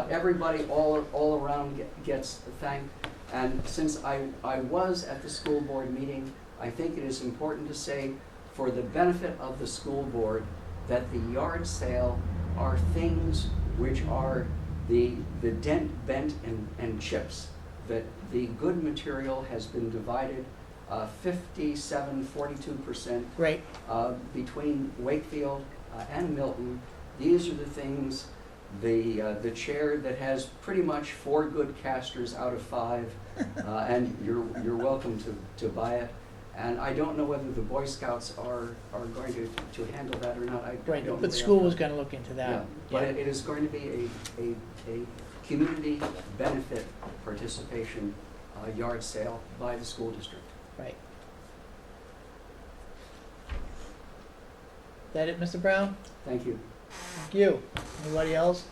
everybody all around gets thanked. And since I was at the school board meeting, I think it is important to say, for the benefit of the school board, that the yard sale are things which are the dent, bent, and chips. That the good material has been divided 57-42% Right. between Wakefield and Milton. These are the things, the chair that has pretty much 4 good casters out of 5, and you're welcome to buy it. And I don't know whether the Boy Scouts are going to handle that or not. I Right, don't but the really school know. was gonna look into Yeah, that. but it is going to be a community benefit participation yard sale by the school district. Right. That it, Mr. Brown? Thank you. Thank you. Anybody else?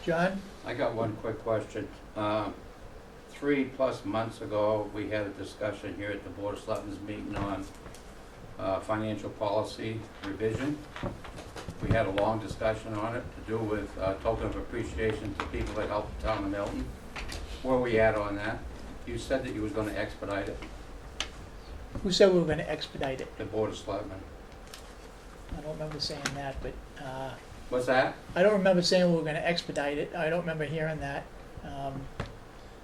John? I got one quick question. 3+ months ago, we had a discussion here at the Board of Selectmen's meeting on financial policy revision. We had a long discussion on it to do with token of appreciation to people that helped the town of Milton. Where are we at on that? You said that you was gonna expedite it, Who said we were gonna expedite it? the Board of Selectmen. I don't remember saying that, but, What's that? I don't remember saying we were gonna expedite it. I don't remember hearing that.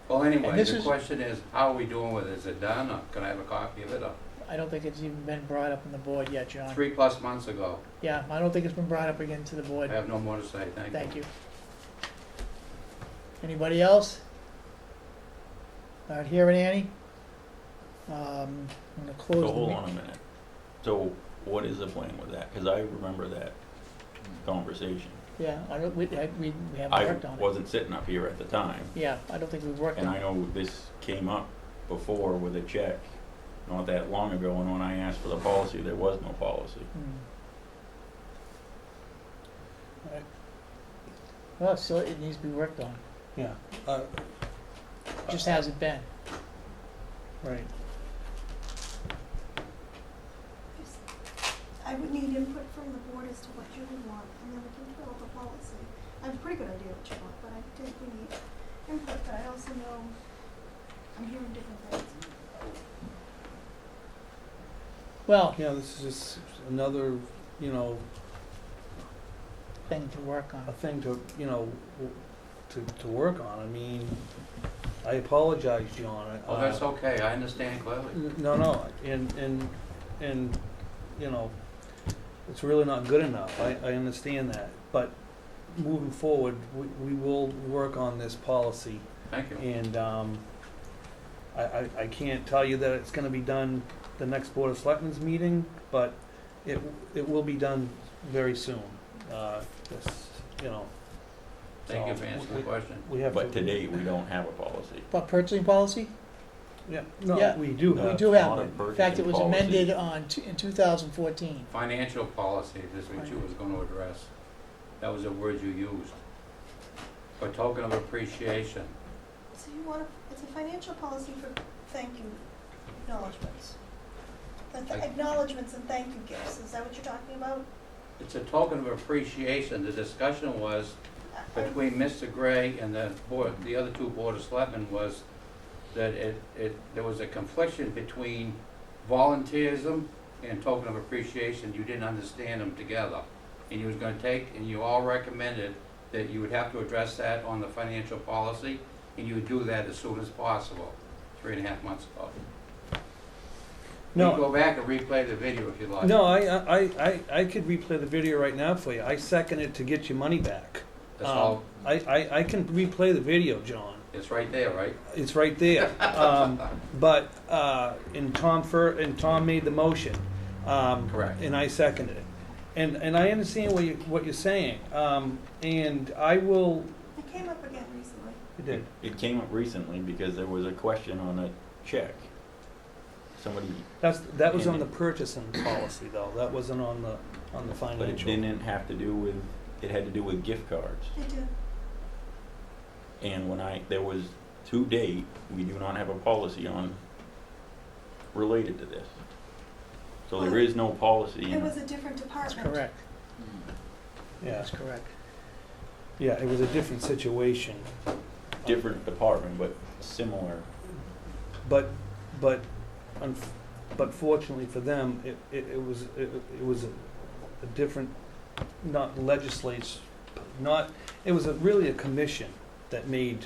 Well, anyway, this the is- question is, how are we doing with it? Is it done, or can I have a copy of it, or I don't think it's even been brought up on the board yet, John. 3+ months ago? Yeah, I don't think it's been brought up again to the I board. have no more to say, thank you. Thank you. Anybody else? Not hearing any? I'm gonna close So the hold meeting. on a minute. So what is the plan with that? Because I remember that conversation. Yeah, we haven't I worked on it. wasn't sitting up here at the time, Yeah, I don't think we've worked and on I it. know this came up before with a check, not that long ago, and when I asked for the policy, there was no policy. Right. Well, so it needs to be worked on. Yeah, Just hasn't been. right. I would need input from the board as to what you would want, and then we can develop a policy. I have a pretty good idea what you want, but I think we need input, but I also know I'm hearing different things. Well, Yeah, this is just another, you know, thing to work on. a thing to, you know, to work on. I mean, I apologize, John. Oh, that's okay, I understand clearly. No, and, you know, it's really not good enough. I understand that. But moving forward, we will work on this policy. Thank you. And, I can't tell you that it's gonna be done the next Board of Selectmen's meeting, but it will be done very soon. This, you know. Thank you so for answering the question. We have But to. today, we don't have a policy. But purchasing policy? Yeah, Yeah, no, we do have. We do not have a it. In fact, it was purchasing amended policy. in 2014. Financial policy is what you was gonna address. That was the word you used. For token of appreciation. So you want, it's a financial policy for thank you acknowledgements. Acknowledgements and thank you gifts, is that what you're talking about? It's a token of appreciation. The discussion was between Mr. Gray and the board, the other two Board of Selectmen, was that there was a confliction between volunteerism and token of appreciation. You didn't understand them together. And you was gonna and you all recommended that you would have to address that on the financial policy, and you would do that as soon as possible, 3.5 months ago. You can No, go back and replay the video if you'd like. no, I could replay the video right now for you. I second it to get your money back. That's all, I can replay the video, John. it's right there, right? It's right there. But, and Tom made the motion. Correct. And I seconded it. And I understand what you're saying. And I will, It came up again recently. it did. It came up recently because there was a question on a check. Somebody, That was on the purchasing policy though. That wasn't on the but it financial. didn't have to do with, it had to do with gift cards. They do. And there was, to date, we do not have a policy on, related to this. So there is no policy. It was a different That's department. correct. Yeah, That's correct. yeah, it was a different situation. Different department, but similar. But fortunately for them, it was a different, not legislature, it was really a commission that made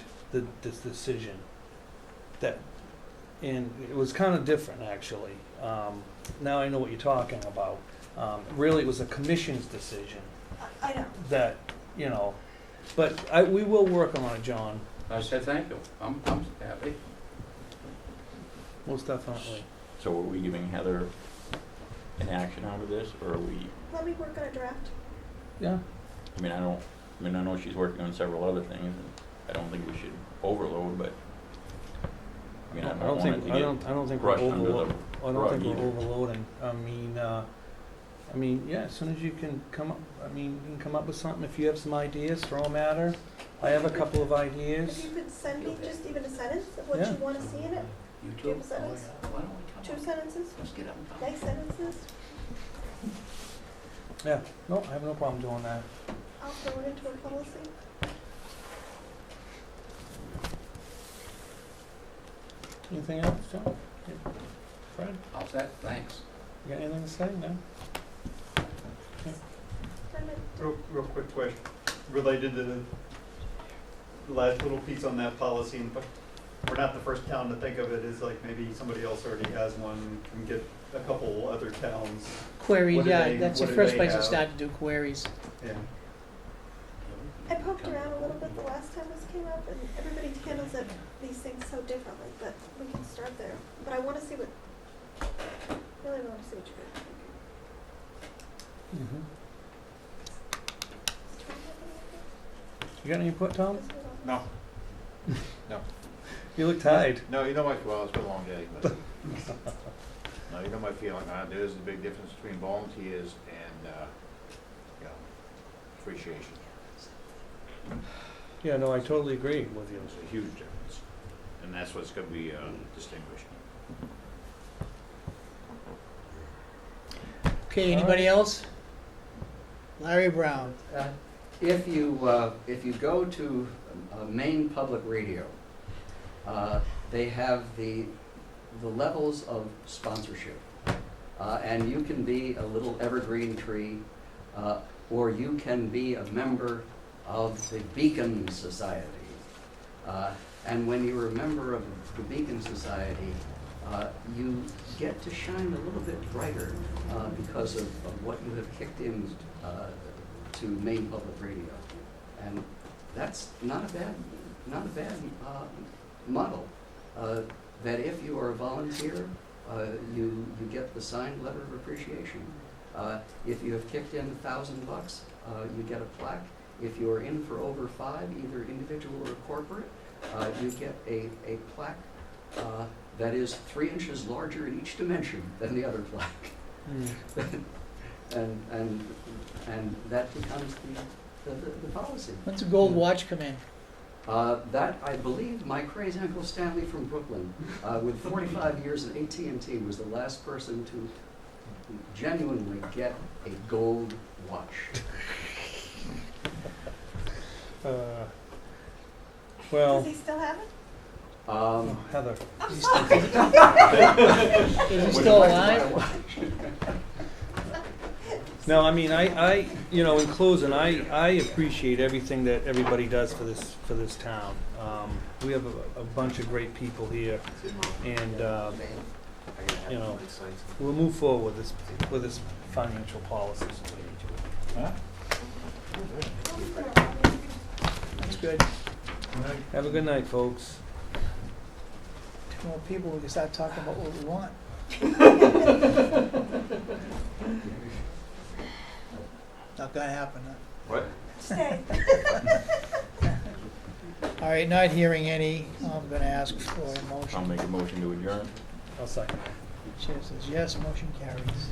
this decision. And it was kind of different, actually. Now I know what you're talking about. Really, it was a commission's decision I know. that, you know, but we will work on it, John, I said thank you. I'm happy. most definitely. So are we giving Heather an action out of this, or are we, Let me work on a draft. Yeah. I know she's working on several other things, and I don't think we should overload, but, I don't want it to I get don't think we're brushed under the overloading. I don't think rug we're either. overloading. I mean, yeah, as soon as you can come up, you can come up with something. If you have some ideas, throw them at her. I have a couple of If ideas. you could send me just even a sentence of what Yeah. you want to see in it, You do you too? have a sentence? Why don't we come 2 up? sentences, Let's get up and talk. nice sentences, Yeah, no, I have no problem doing that. I'll throw it into a policy. Anything else, John? Yeah. Fred, All set, thanks. you got anything to say? No? Real quick question, related to the last little piece on that policy, we're not the first town to think of it, is like maybe somebody else already has one, can get a couple other towns. Query, What do yeah, they- that's the what do first they place to have? start to do queries. Yeah. I poked around a little bit the last time this came up, and everybody handles these things so differently, but we can start there. But I wanna see what, really wanna see what you're gonna think. You got any input, Tom? No. No. You look tired. No, you know my, well, it's been a long day, but, no, you know my feeling on it. There is a big difference between volunteers and, you know, appreciation. Yeah, no, I totally agree with you. It's a huge difference, and that's what's gonna be, distinguished. Okay, anybody else? Larry Brown. If you go to Maine Public Radio, they have the levels of sponsorship. And you can be a little evergreen tree, or you can be a member of the Beacon Society. And when you're a member of the Beacon Society, you get to shine a little bit brighter because of what you have kicked in to Maine Public Radio. And that's not a bad model. That if you are a volunteer, you get the signed letter of appreciation. If you have kicked in $1,000, you get a plaque. If you're in for over 5, either individual or corporate, you get a plaque that is 3 inches larger in each dimension than the other plaque. And that becomes the policy. When's the gold watch come in? That, I believe, my crazy Uncle Stanley from Brooklyn, with 45 years at AT&T, was the last person to genuinely get a gold watch. Well, Does he still have it? Heather. Is he still alive? No, I mean, I, you know, in closing, I appreciate everything that everybody does for this town. We have a bunch of great people here, and, you know, we'll move forward with this financial policy. That's good. Have a good night, folks. 2 more people, we can start talking about what we want. Not gonna happen, huh? What? Stay. All right, not hearing any, I'm gonna ask for a I'll motion. make a motion to adjourn. I'll second. Chair says yes, motion carries.